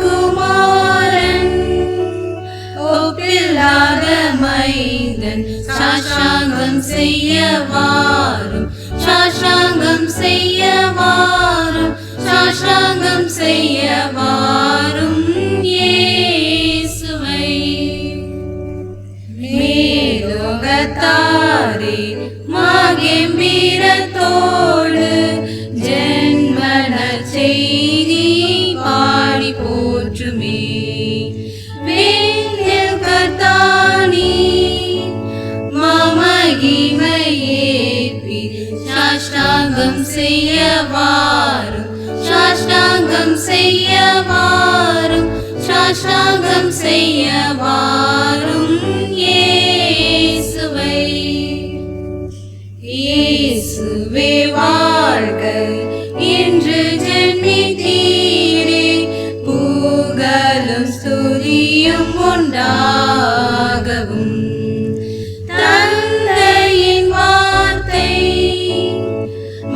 தேவகுமாரன் ஒப்பில்லாத மைந்தன் சாஷ்டாங்கம் செய்ய வாரும் சாஷ்டாங்கம் செய்ய வாரும் சாஷ்டாங்கம் செய்ய வாரும் இயேசுவை மேலோகத்தாரே மாகெம்பீரத்தோடு ஜென்மன செய்தி பாடி போற்றுமே வேண்டில் கர்த்தானி மமகிமையேற்பி சாஷ்டாங்கம் செய்ய வாரும் சாஷ்டாங்கம் செய்ய வாரும் சாஷ்டாங்கம் செய்ய வாரும் இயேசுவை இயேசுவே வாழ்க என்று ஜென்மித்தீரே புகழும் ஸ்துதியும் உண்டாகவும் தந்தையின் வார்த்தை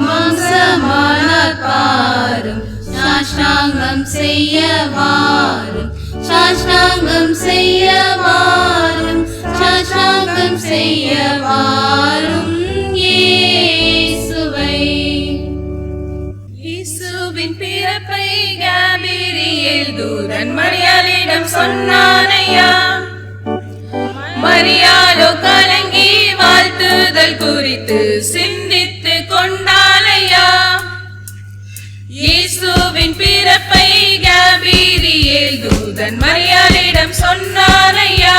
மாம்சமானார் பாரும் சாஷ்டாங்கம் செய்ய வாரும் சாஷ்டாங்கம் செய்ய வாரும் சாஷ்டாங்கம் செய்ய வாரும் இயேசுவை இயேசுவின் பிறப்பை காபிரியேல் தூதன் மரியாளிடம் சொன்னானையா மரியாளோ கலங்கி வாழ்த்துதல் குறித்து சிந்தித்து கொண்டாலையா இயேசுவின் பிறப்பை காபிரியேல் தூதன் மரியாளிடம் சொன்னானையா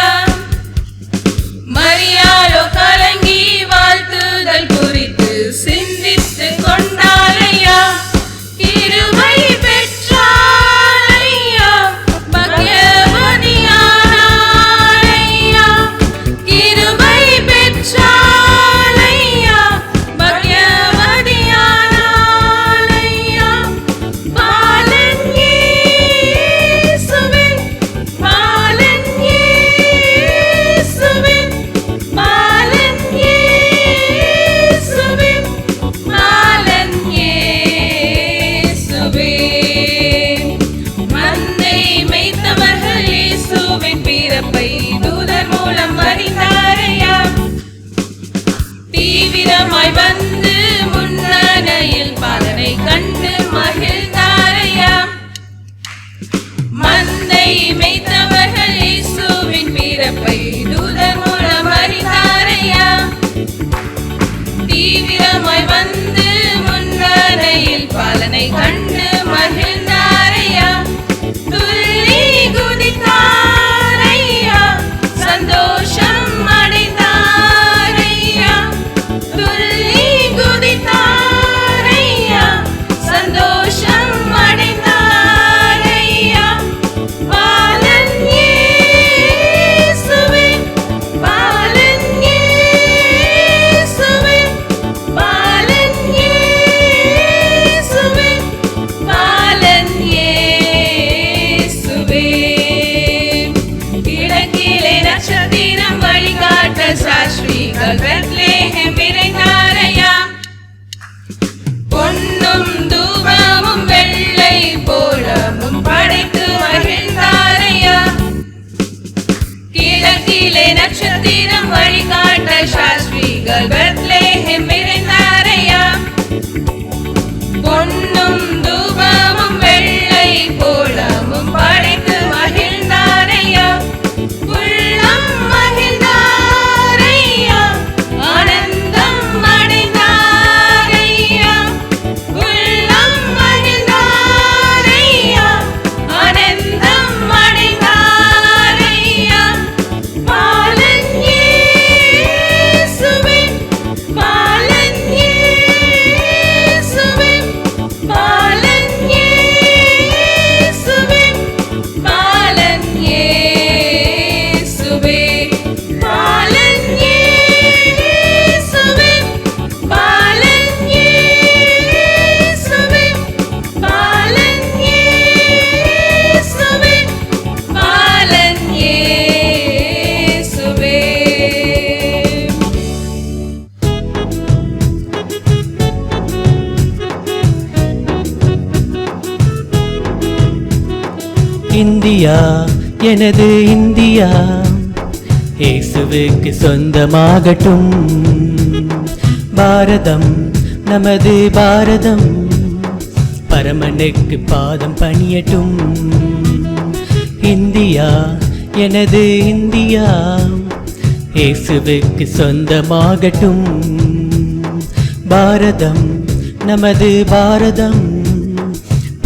மரியாளோ கலங்கி வாழ்த்துதல் குறித்து சிந்தித்து கொண்டாலையா கிருபை பெற்றாலையா பக்யவதியானாலையா கிருபை பெற்றாலையா பக்யவதியானாலையா பாலன் இயேசுவே பாலன் இயேசுவே இந்தியா எனது இந்தியா இயேசுவுக்கு சொந்தமாகட்டும். பாரதம் நமது பாரதம் பரமனுக்கு பாதம் பணியட்டும். இந்தியா எனது இந்தியா இயேசுவுக்கு சொந்தமாகட்டும். பாரதம் நமது பாரதம்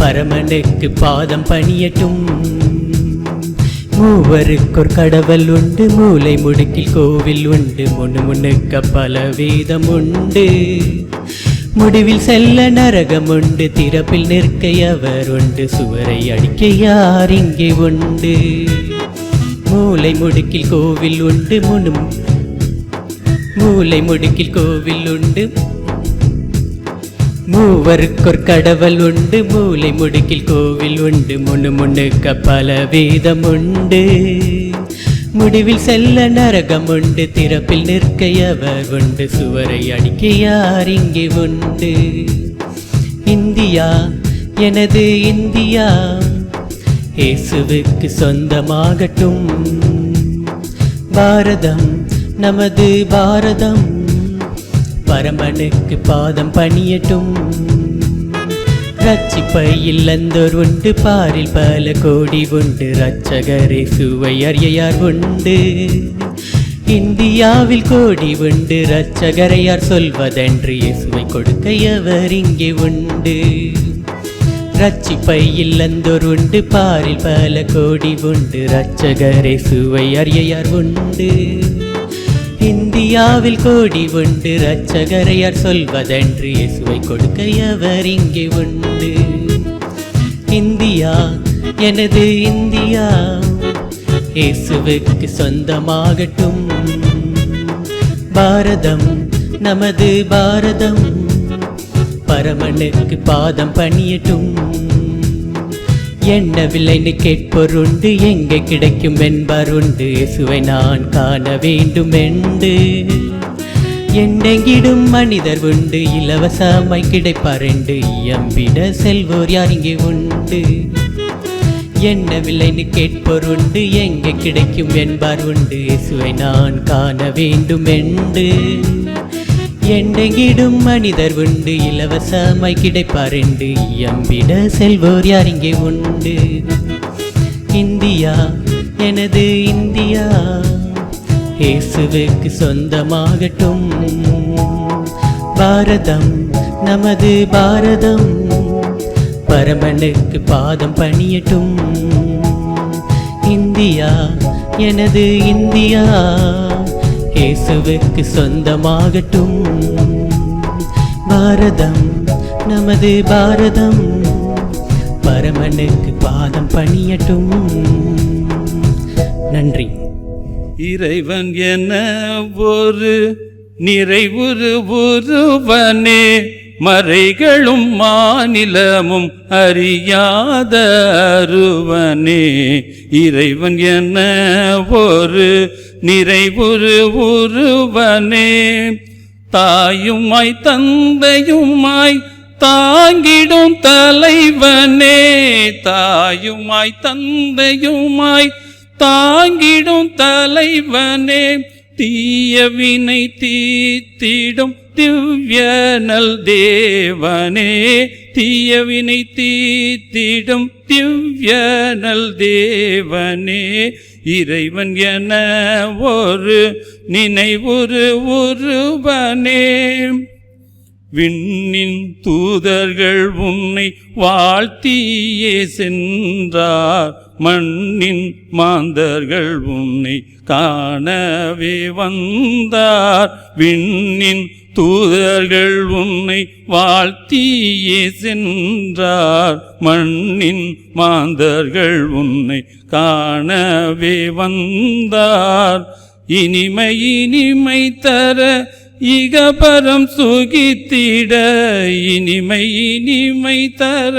பரமனுக்கு பாதம் பணியட்டும். மூவருக்கொரு கடவுள் உண்டு, மூலை முடுக்கில் கோவில் உண்டு, முன்னுக்க பல வேதம் உண்டு. முடிவில் செல்ல நரகம் உண்டு, திறப்பில் நிற்க அவர் உண்டு, சுவரை அடிக்க யார் இங்கே உண்டு. மூலை முடுக்கில் கோவில் உண்டு, மூலை முடுக்கில் கோவில் உண்டு. மூவருக்கொரு கடவுள் உண்டு, மூலை முடுக்கில் கோவில் உண்டு, முன்னுக்க பல வேதம் உண்டு. முடிவில் செல்ல நரகம் உண்டு, திறப்பில் நிற்க அவர் உண்டு, சுவரை அடிக்க யார் இங்கே உண்டு. இந்தியா எனது இந்தியா இயேசுவுக்கு சொந்தமாகட்டும். பாரதம் நமது பாரதம் பரமனுக்கு பாதம் பணியட்டும். ரட்சிப்பை இல்லந்தோர் உண்டு, பாரில் பல கோடி உண்டு, ரட்சகரே சுவை அறியார் உண்டு. இந்தியாவில் கோடி உண்டு, ரட்சகரையார் சொல்வதென்று இயேசுவை கொடுக்க எவர் இங்கே உண்டு. ரட்சிப்பை இல்லந்தோர் உண்டு, பாரில் பல கோடி உண்டு, ரட்சகரே சுவை அறியார் உண்டு. இந்தியாவில் கோடி உண்டு, ரட்சகரையார் சொல்வதென்று இயேசுவை கொடுக்க எவர் இங்கே உண்டு. இந்தியா எனது இந்தியா இயேசுவுக்கு சொந்தமாகட்டும். பாரதம் நமது பாரதம் பரமனுக்கு பாதம் பணியட்டும். என்ன விலைன்னு கேட்பொருண்டு, எங்கே கிடைக்கும் என்பருண்டு, இயேசுவை நான் காண வேண்டும் என்று. எண்டெங்கிடும் மனிதர் உண்டு, இலவசமாய் கிடைப்பாரெண்டு, இயம்பிட செல்வோர் யார் இங்கே உண்டு. என்ன விலைன்னு கேட்பொருண்டு, எங்கே கிடைக்கும் என்பார் உண்டு, இயேசுவை நான் காண வேண்டும் என்று. எண்டெங்கிடும் மனிதர் உண்டு, இலவசமாய் கிடைப்பாரெண்டு, இயம்பிட செல்வோர் யார் இங்கே உண்டு. இந்தியா எனது இந்தியா இயேசுவுக்கு சொந்தமாகட்டும். பாரதம் நமது பாரதம் பரமனுக்கு பாதம் பணியட்டும். இந்தியா எனது இந்தியா இயேசுவுக்கு சொந்தமாகட்டும். பாரதம் நமது பாரதம் பரமனுக்கு பாதம் பணியட்டும். நன்றி. இறைவன் என ஒரு நிறைவுரு ஒருவனே, மறைகளும் மாநிலமும் அறியாத அருவனே. இறைவன் என ஒரு நிறைவுரு ஒருவனே, தாயுமாய் தந்தையுமாய் தாங்கிடும் தலைவனே. தாயுமாய் தந்தையுமாய் தாங்கிடும் தலைவனே, தீயவினை தீத்திடும் திவ்ய நல் தேவனே. தீயவினை தீத்திடும் திவ்ய நல் தேவனே. இறைவன் என ஒரு நினைவுரு ஒருவனே. விண்ணின் தூதர்கள் உன்னை வாழ்த்தியே சென்றார், மண்ணின் மாந்தர்கள் உன்னை காணவே வந்தார். விண்ணின் தூதர்கள் உன்னை வாழ்த்தியே சென்றார், மண்ணின் மாந்தர்கள் உன்னை காணவே வந்தார். இனிமை இனிமை தர இகபரம் சுகித்திட, இனிமை இனிமை தர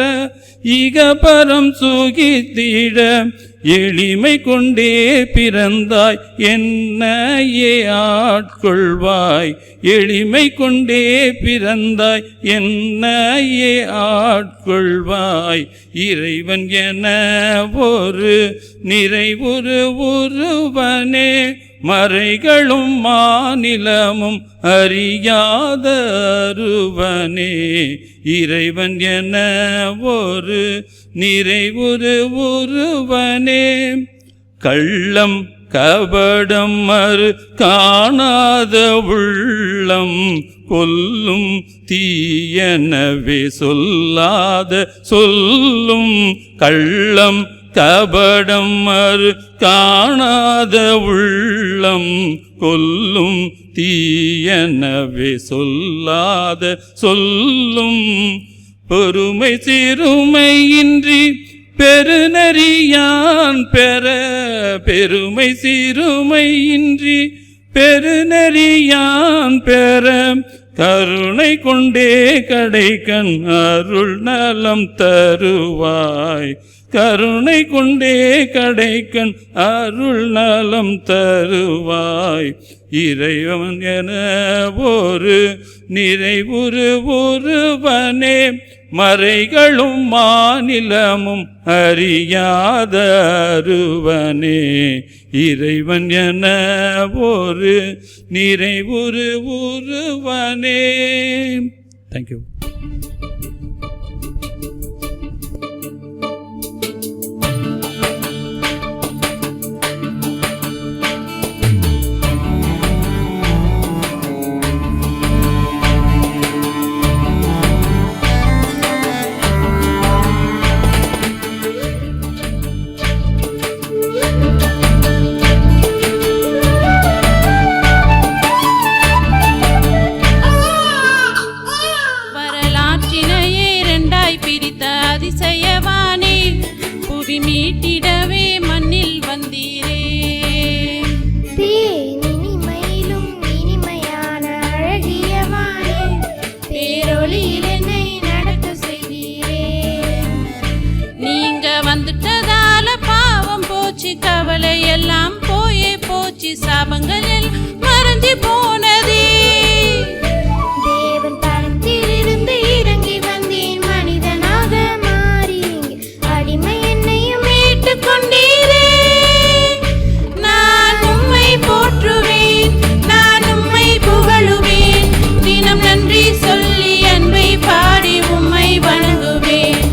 இகபரம் சுகித்திட, எளிமை கொண்டே பிறந்தாய் என்னையே ஆட்கொள்வாய். எளிமை கொண்டே பிறந்தாய் என்னையே ஆட்கொள்வாய். இறைவன் என ஒரு நிறைவுரு ஒருவனே மறைகளும் மாநிலமும் அறியாத அருவனே. இறைவன் என ஒரு நிறைவுரு ஒருவனே கள்ளம் கபடம் மறு காணாத உள்ளம் கொல்லும் தீயனவே சொல்லாத சொல்லும். கள்ளம் கபடம் மறு காணாத உள்ளம் கொல்லும் தீயனவே சொல்லாத சொல்லும். பொறுமை சிறுமையின்றி பெருநெறியான் பெற பெருமை சிறுமையின்றி பெருநெறியான் பெற கருணை கொண்டே கடைக்கண் அருள் நலம் தருவாய். கருணை கொண்டே கடைக்கண் அருள் நலம் தருவாய். இறைவன் என ஒரு நிறைவுரு ஒருவனே மறைகளும் மாநிலமும் அறியாத அருவனே. இறைவன் என ஒரு நிறைவுரு ஒருவனே. தேங்க்யூ. அதிசயவானே புவி மீட்டிடவே மண்ணில் வந்தீரே. இனிமையிலும் இனிமையான அழகியவானே பேரொளியில் என்னை நடக்க செய்தீரே. நீங்க வந்துட்டதால பாவம் போச்சு, கவலை எல்லாம் போயே போச்சு, சாபங்கள் எல்லாம் மறைஞ்சு போனதே. தேவன் பணத்திலிருந்து இறங்கி வந்தேன், மனிதனாக மாறி அடிமை என்னையும் ஏற்றுக்கொண்டீரே. நான் உம்மை போற்றுவேன், நான் உம்மை புகழுவேன், தினம் நன்றி சொல்லி அன்பை பாடி உம்மை வணங்குவேன்.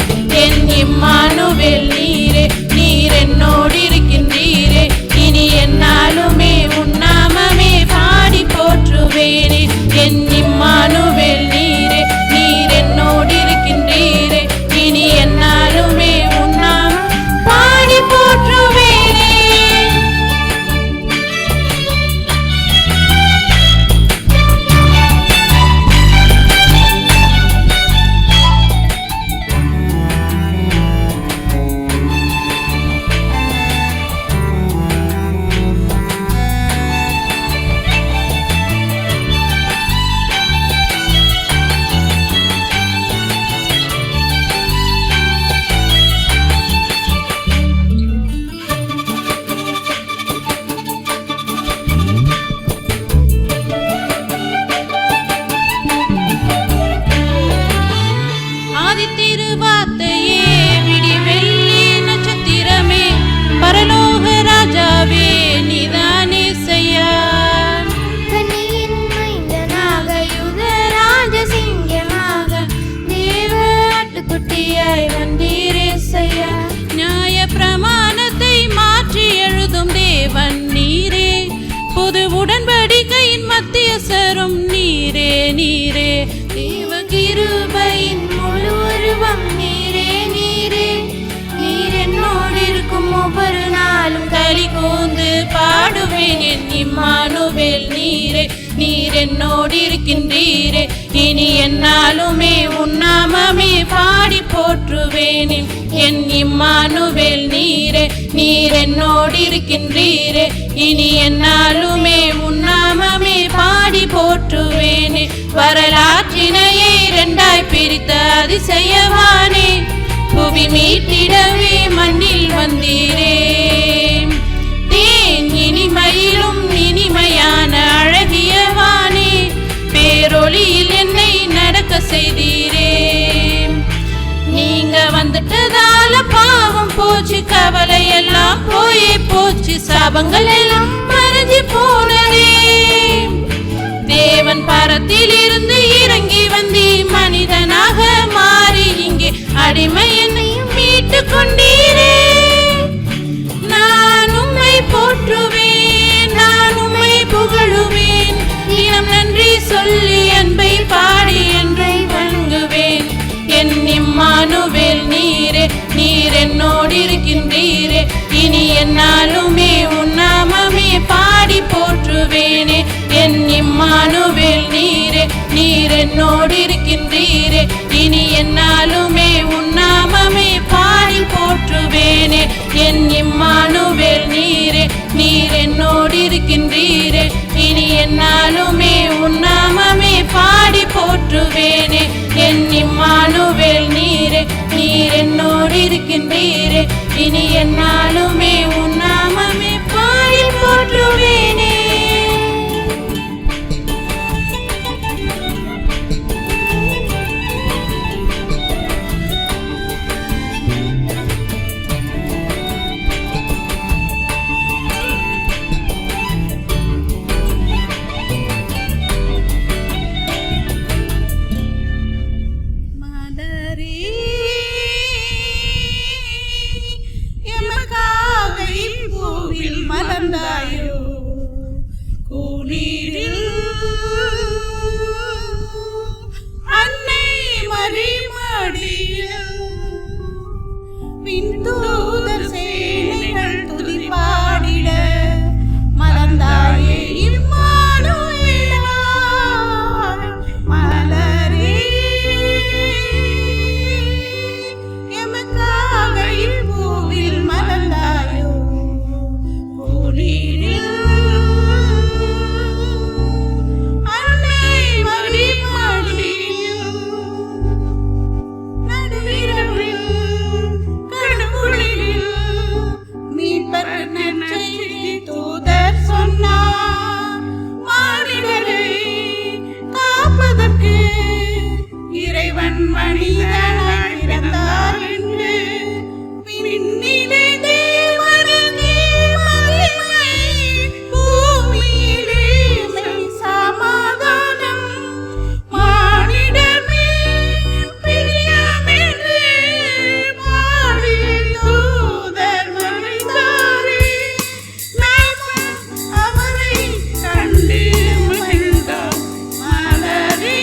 என் இம்மானுவேல் நீரே, நீர் என்னோடு இருக்கின்றீரே, இனி என்னாலுமே உன் நாமமே பாடி போற்றுவேனே. என் இம்மானுவேல் நீரே, நீர் என்னோடு இருக்கின்றீரே, இனி என்னாலுமே உன் நாமம் பாடி போற்றுவேனே. ஆதித்திருவார்த்தையே, விடிவெள்ளி நட்சத்திரமே, பரலோக ராஜாவே நீதானே செய்யா. கன்னியின் மைந்தனாக யுக ராஜசிங்கமாக தேவ ஆட்டுக்குட்டியாய் வந்தீரே செய்யா. நியாய பிரமாணத்தை மாற்றி எழுதும் தேவன் நீரே, புது உடன்படிக்கையின் மத்தியஸ்தரும் நீரே. நீரே தேவ கிருபையின் முழு உருவம் நீரே. நீரே நீர் என்னோடு இருக்கும் ஒவ்வொரு நாளும் களி கூந்து பாடுவேன். என் இம்மானுவேல் நீரே, நீர் என்னோடு இருக்கின்றீரே, இனி என்னாலுமே உன் நாமமே பாடி போற்றுவேன். என் இம்மானுவேல் நீரே, நீர் என்னோடு இருக்கின்றீரே, இனி என்னாலுமே உன் நாமமே பாடி போற்றுவேன். வரலாற்றினையே இரண்டாய் பிரித்த அதிசயவானே புவி மீட்டிடவே மண்ணில் வந்தீரே. தேன் இனிமையிலும் இனிமையான அழகிய வானே, பேரொளியில் என்னை நடக்க செய்தீரே. நீங்க வந்துட்டதால பாவம் போச்சு, கவலை எல்லாம் போயே போச்சு, சாபங்கள் எல்லாம் மறைஞ்சு போனதே. தேவன் பரத்தில் இருந்து இறங்கி வந்தி மனிதனாக மாறி இங்கே அடிமை என்னை மீட்டு கொண்டீரே. நான் உம்மை போற்றுவேன், நான் உம்மை புகழுவேன், தினம் நன்றி சொல்லி அன்பை பாடி என்றை வணங்குவேன். என் இம்மானுவேல் நீரே, நீர் என்னோடு இருக்கின்றீரே, இனி என்னாலுமே உன் நாமமே பாடி போற்றுவேனே. என் இம்மானுவேல் நீரே, நீர் என்னோடு இருக்கின்றீரே, இனி என்னாலுமே உன் நாமமே பாடி போற்றுவேனே. என் இம்மானுவேல் நீரே, நீர் என்னோடு இருக்கின்றீரே, இனி என்னாலுமே உன் நாமமே பாடி போற்றுவேனே. என் இம்மானுவேல் நீரே, நீர் என்னோடு இருக்கின்றீரே, இனி என்னாலுமே உன் நாமமே பாடி போற்றுவேனே. மலர்ந்தாயோ கூடீரில் அன்னை மறிமடியில் விண்தூதர் சேனைகள் துதி பாடிட மலர்ந்தாயே இம்மானுவேலா. மலரே எமக்காக இப்பூவில் மலர்ந்தாயோ அன்னை மறிமடியில் நடுவிரவில் கடுங்குளிரில் மீட்பர் நற்செய்தி தூதர் சொன்னார். மானிடரை காப்பதற்கு இறைவன் மனிதனாய் பிறந்தார் என்று விண்ணிலே தேவனுக்கே மகிமை, பூமியிலே சமாதானம், மானிடர் மேல் பிரியமென்று பாடி தூதர் மறைந்தாரே. நாமும் அவரை கண்டு மகிழ்ந்தோம். மலரே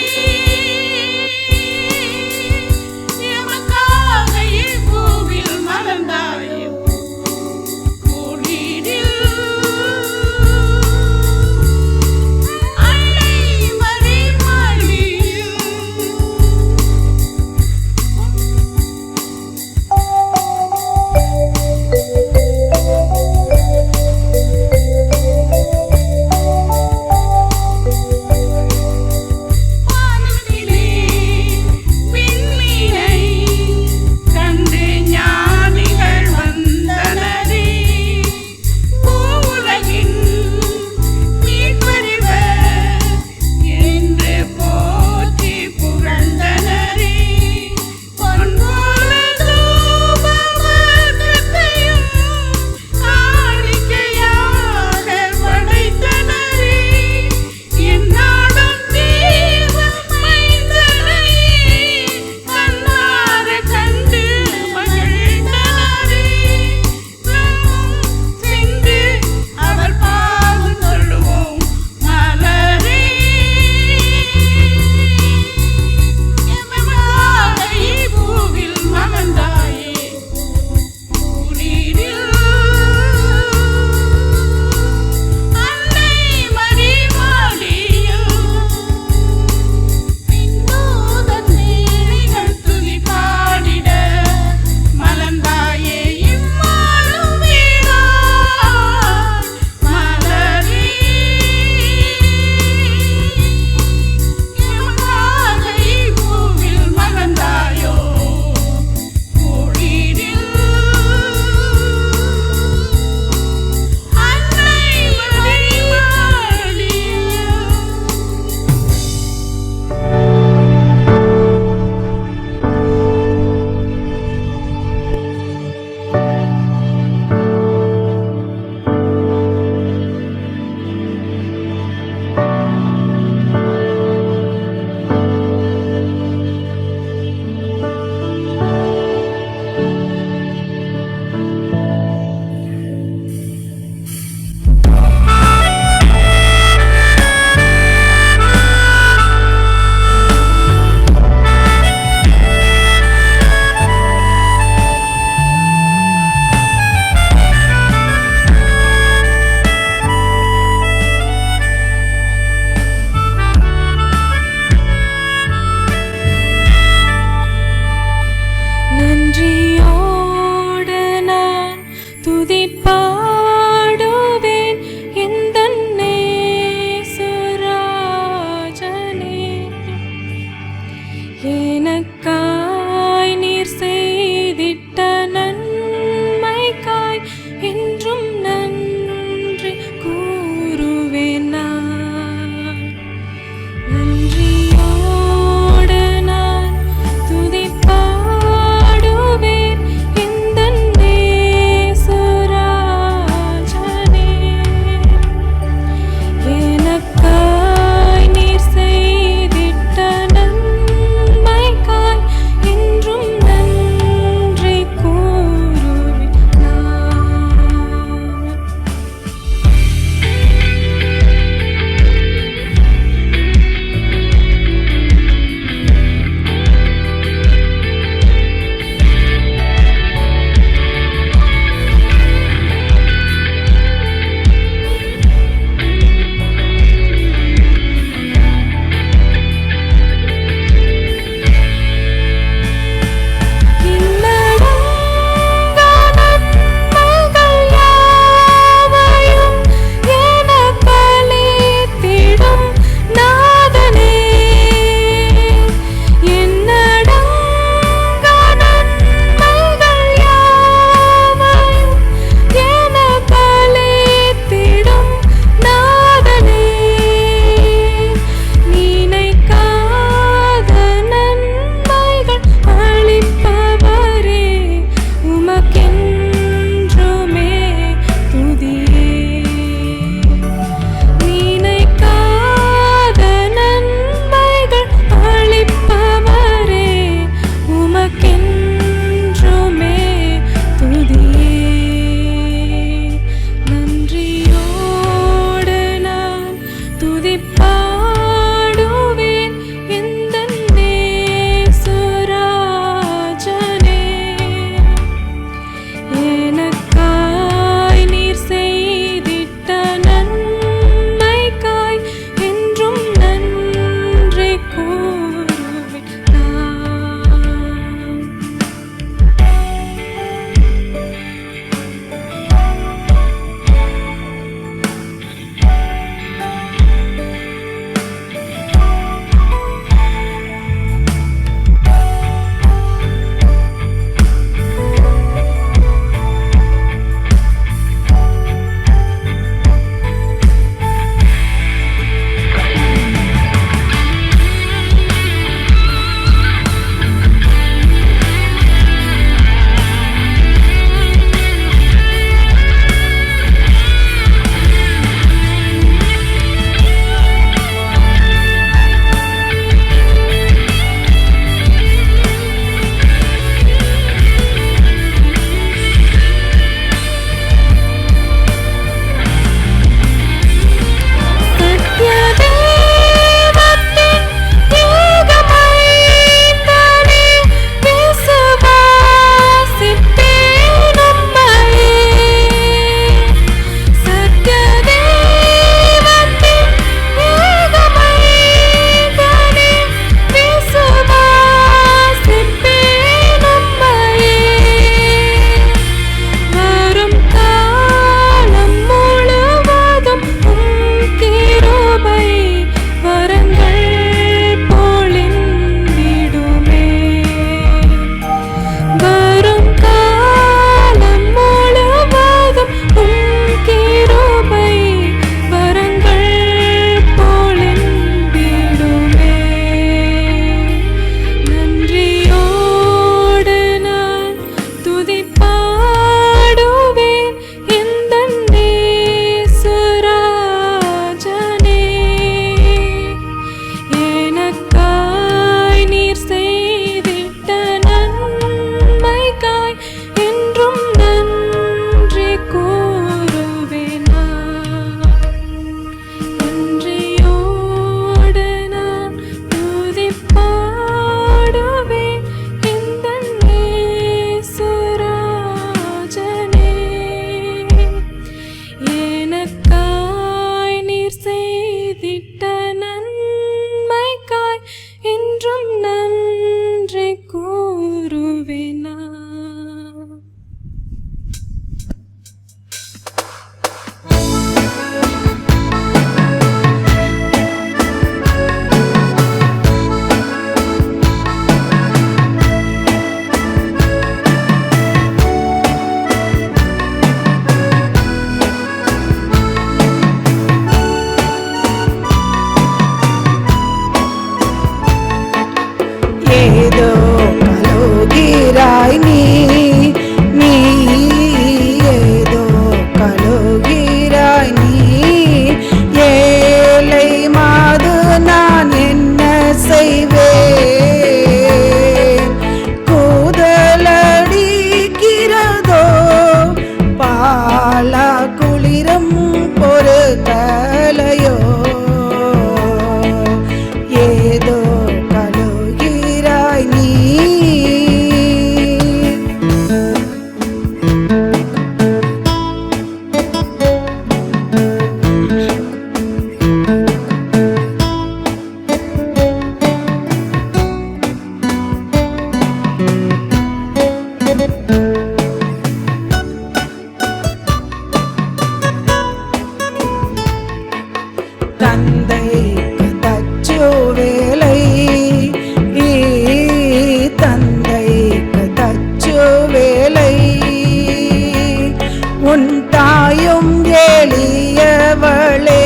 தாயும் எளியவளே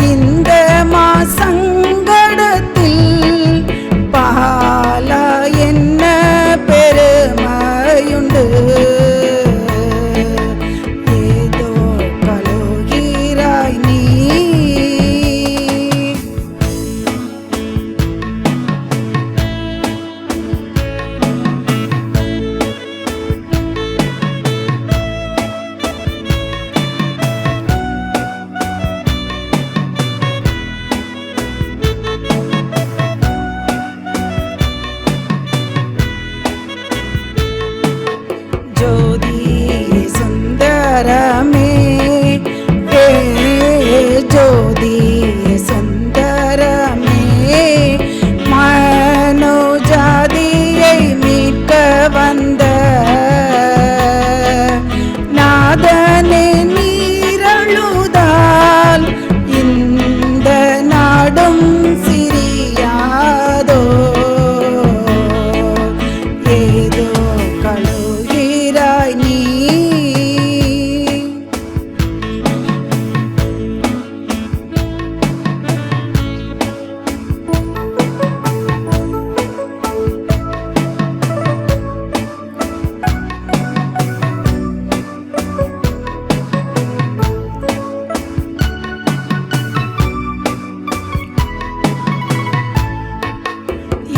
இந்த மாசங்கடத்தில் பாலா என்ன பெருமையுண்டு ஏதோ கழுகிறாய் நீ ஜோதி சுந்தரமே ஜோதி சுந்தரமே மனோஜாதியை மீட்க வந்த நாதனே நீரழுதால் இந்த நாடும் சிறியாதோ ஏதோ கழுகிறாய் நீ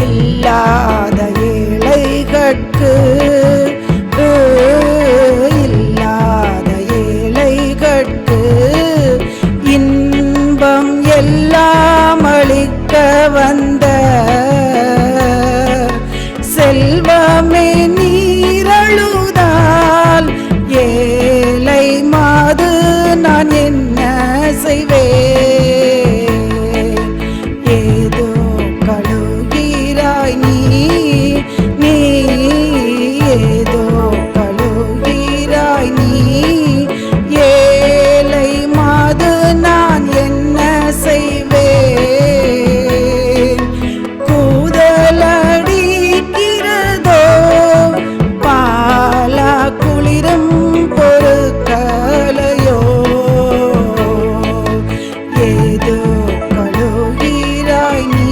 இல்லாத ஏழைகட்கு இல்லாத ஏழைகட்கு இன்பம் எல்லாம் அளிக்க வந்த செல்வமே நீரழுதால் ஏழை மாது நான் என்ன செய்வேன் ஏதோ கழுகிறாய் நீ ஏதோ கழுகிறாய் நீ ஏழை மாது நான் என்ன செய்வேன் கூதலடிக்கிறதோ பாலா குளிரும் பொறுக்கலையோ ஏதோ கழுகிறாய் நீ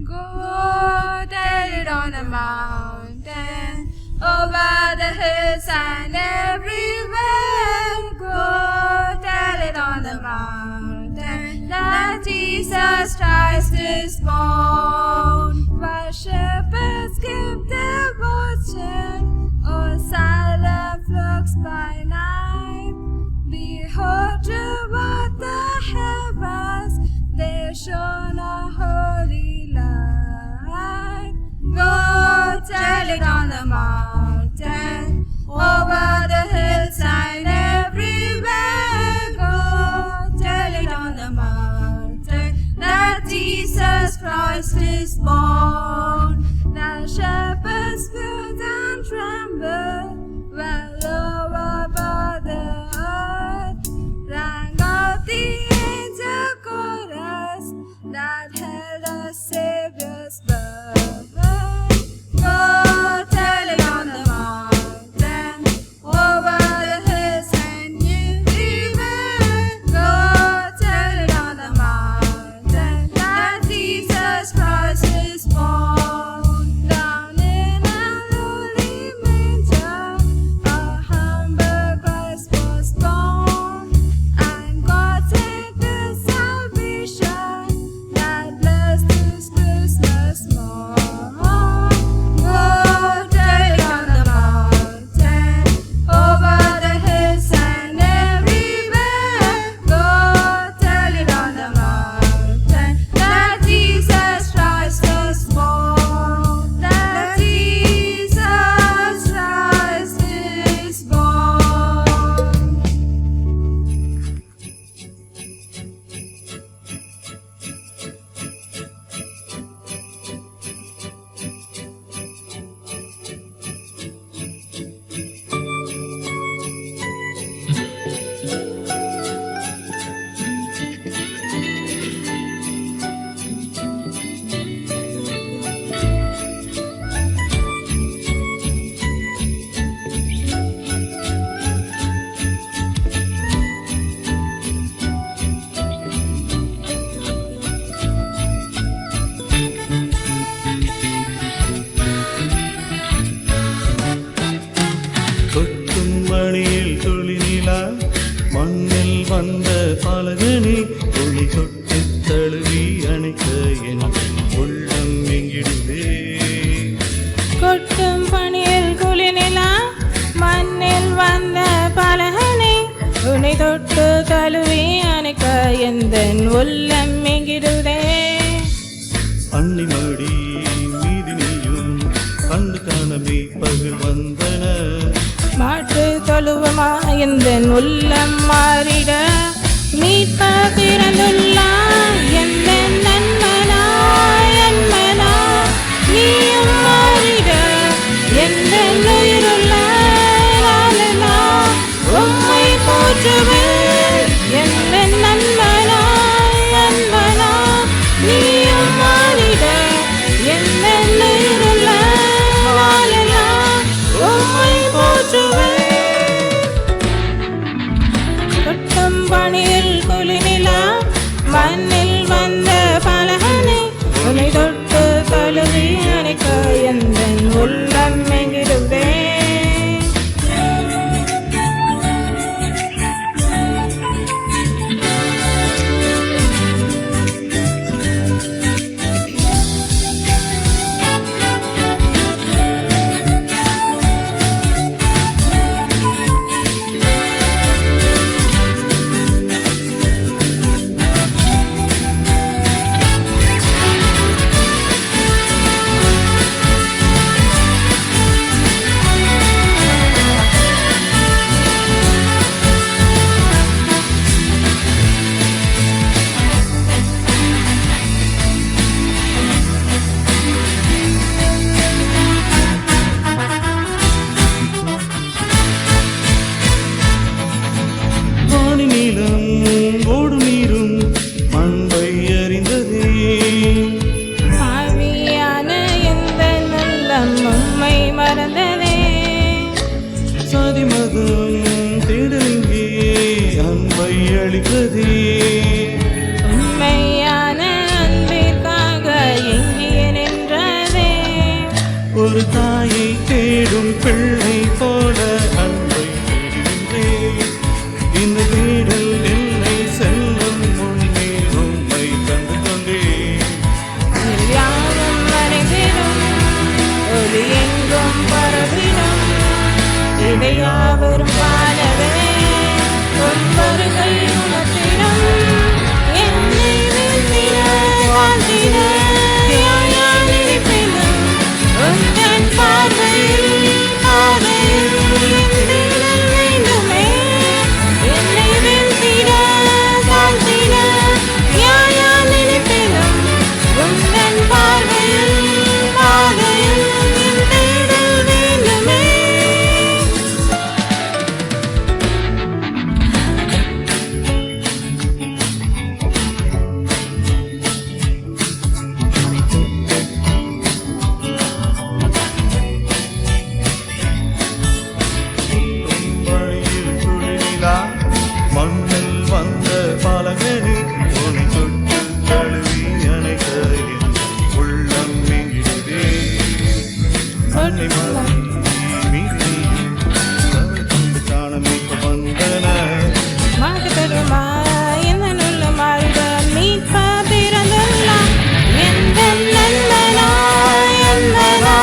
Go tell it on the mountain, over the hills and everywhere. Go tell it on the mountain that Jesus Christ is born. While shepherds give devotion, or silent flocks by night, behold toward the heavens there shone a holy light. Go tell it on the mountain, over the hills and everywhere. Go tell it on the mountain that Jesus Christ is born. Now shepherds feared and trembled when low above the earth rang out the angel chorus that held the Savior's birth. Go tell it on the mountain, over the hills and everywhere. Go tell it on the mountain that Jesus Christ is born. கொட்டும் பணியில் குளிநிலா மண்ணில் வந்த பலகனை உன்னை தொட்டு தழுவி அணைக்க எந்த உள்ளம் எங்கிடுதே. அன்னை மடி மீது நீயும் கண்டு காணமே பகல் வந்தன மாட்டு தொழுவமா எந்த உள்ளம் மாறிட மீட்ப பிறந்துள்ளா எந்த நன்மனா என்மனா நீயும் மாறிட எந்த உயிருள்ள நாளனா உம்மை போற்றுவேன் எந்த நன்மனா என்மனா நீயும் மாறிட எந்த உயிருள்ள நாளனா உம்மை போற்றுவேன். கொட்டும் பணியில் குளிநிலா மண்ணில் வந்த பலகனை உன்னை தொட்டு தழுவி அணைக்க எந்த உள்ளம் எங்கிடுதே. வானி நீளம் ஓடு நீரும் அன்பை அறிந்ததே ஆவியான எந்த உள்ளம் உம்மை மறந்ததே. சாதி மதம் தேடலிங்கே அன்பை அளித்ததே உண்மையான அன்பிற்காக எங்கே நின்றதே. ஒரு தாயை தேடும் பிள்ளை போல அன்பை தேடுகின்றேன். இந்த தேடல் என்னை செல்லும் முன்னே உம்மை கண்டு கொண்டேன். யாரும் மறைந்திடும் ஒளி எங்கும் பரவிடும் இடையாவரும் வாழவே உன் வருகை உணர்த்திடும் என்னை வீழ்த்திட வாழ்த்திட யாயால் இருப்பினும் உந்தன் பார்வையில் எந்திடல் வேண்டுமே. என்னை வீழ்த்திட வாழ்த்திட யாயால் இருப்பினும் உந்தன் பார்வையில் எந்திடல் வேண்டுமே. வழியில் குளிரிலா மண்ணில் வந்த பலகனி உன்னை தொட்டு தழுவி அணைக்க என் உள்ளம் எங்கிடுதே. அன்னை மடி மீது கண்டு காணமே வந்தன மாட்டு தருமா எந்த உள்ள மாறிட மீட்ப பிறந்துள்ளா எந்த நன்மனா என்மனா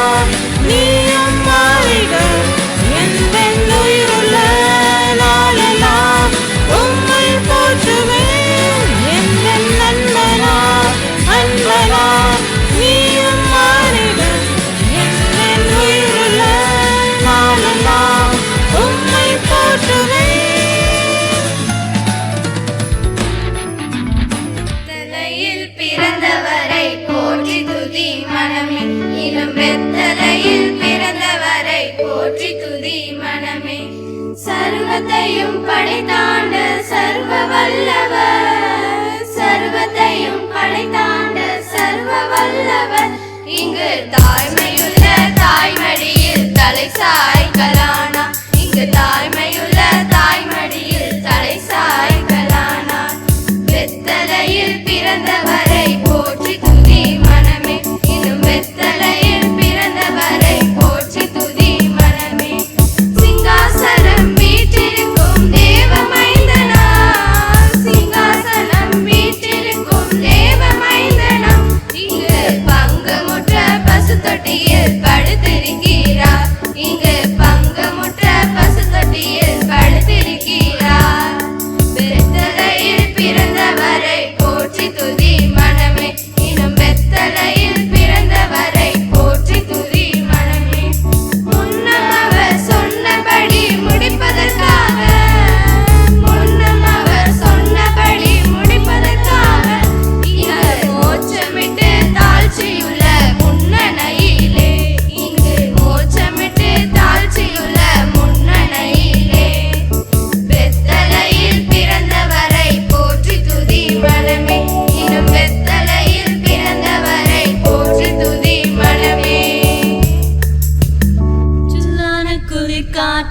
நீயும் மாறிட எந்த உயிருள்ள நாளனா உம்மை போற்றுவேன் எந்த நன்மனா அன்பனா நீயும் மாறிட எந்த உயிருள்ள நாளனா உம்மை போற்றுவேன். வெத்தலையில் பிறந்தவரை போற்றி துதி மனமே இளம் வெத்தலையில் பிறந்தவரை போற்றி துதி மனமே. சர்வத்தையும் படைத்தாண்ட சர்வ வல்லவர் சர்வத்தையும் படைத்தாண்ட சர்வ வல்லவர் இங்கு தாய்மையுள்ள தாய்மடியில் தலை சாய்கலானா இங்கு தாய்மையுள்ள தாய்மடியில் தலை சாய்கலானா. வெத்தலையில் பிறந்தவரை போற்றி துதி மனமே இன்னும் வெத்தலையில் பிறந்தவரை போற்றி துதி மனமே. சிங்காசனம் வீற்றிருக்கும் தேவ மைந்தனா சிங்காசனம் வீற்றிருக்கும் தேவ மைந்தனா இங்கு பங்குமுற்ற பசு தொட்டியில் படுத்திருக்க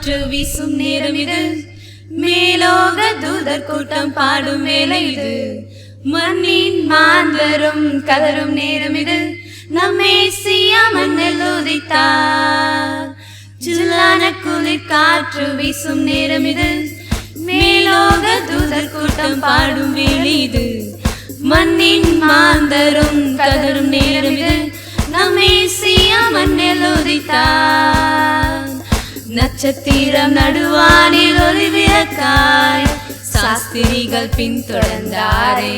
காற்று வீசும் நேரம் இது, மேலோக தூதர் கூட்டம் பாடும் வேளை இது, மண்ணின் மாந்தரும் கதரும் நேரம் இது, நம்மை மேசியா மண்ணில் உதித்தார். ஜில்லான குளிர் காற்று வீசும் நேரம் இது, மேலோக தூதர் கூட்டம் பாடும் வேளை இது, மண்ணின் மாந்தரும் கதரும் நேரம் இது, நம்மை மேசியா மண்ணில் உதித்தார். நட்சத்திரம் நடுவானில் ஒளி விளக்காய் சாஸ்திரிகள் பின்தொடர்ந்தாரே,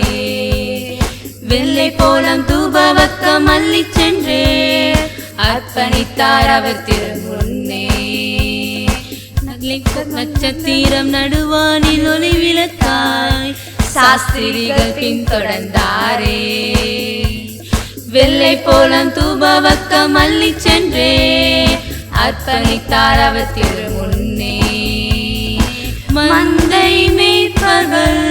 வெள்ளை போலம் தூபவக்கம் அள்ளி சென்றே அர்ப்பணித்தார் அவர் திருமுன்னே. நட்சத்திரம் நடுவானில் ஒளி விளக்காய் சாஸ்திரிகள் பின்தொடர்ந்தாரே, வெள்ளை போலம் தூபவக்கம் அள்ளி சென்றே அர்ப்பணித்தார் அவர் திருமுன்னே. மந்தை மேய்ப்பர்கள்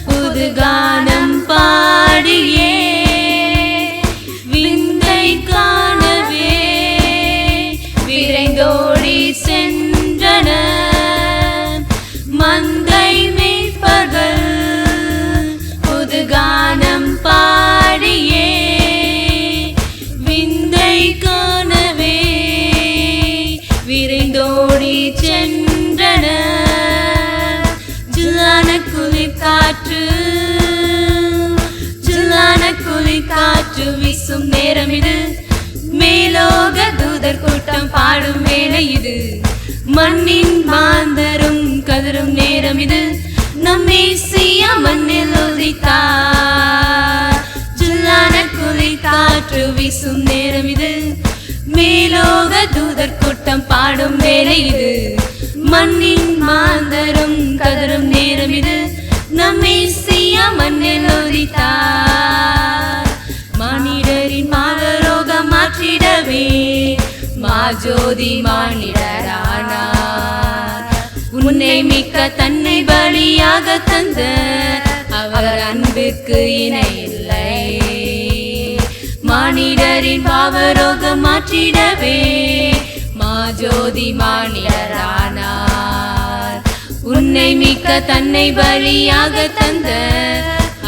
புது கானம் பாடியே விந்தை காணவே விரைந்தோடி சென்றனர். மந்தை மேய்ப்பர்கள் புது கானம் பாடியே விந்தை காணவே விரைந்தோடி சென்றனர். ஜில்லான குளிர் காற்று, ஜில்லான குளிர் காற்று வீசும் நேரம் இது, மேலோக தூதர் கூட்டம் பாடும் வேளை இது, மண்ணின் மாந்தரும் கதரும் நேரம் இது, நம் மேசியா மண்ணில் உதித்தார். ஜில்லான குளிர் காற்று வீசும் நேரம் இது, மேலோக தூதர் கூட்டம் பாடும் வேளை இது, மண்ணின் மாந்தரும் கதரும் நேரம் இது, நம் மேசியா மண்ணில் உதித்தார். மானிடரின் மாதரோகம் மாற்றிடவே மாஜோதி மானிடரானார். உன்னை மிக்க தன்னை பலியாக தந்த அவர் அன்பிற்கு இணை இல்லை. மானிடரின் பாவரோகம் மாற்றிடவே மாஜோதி மானிடரானார். உன்னை மிக்க தன்னை பலியாக தந்த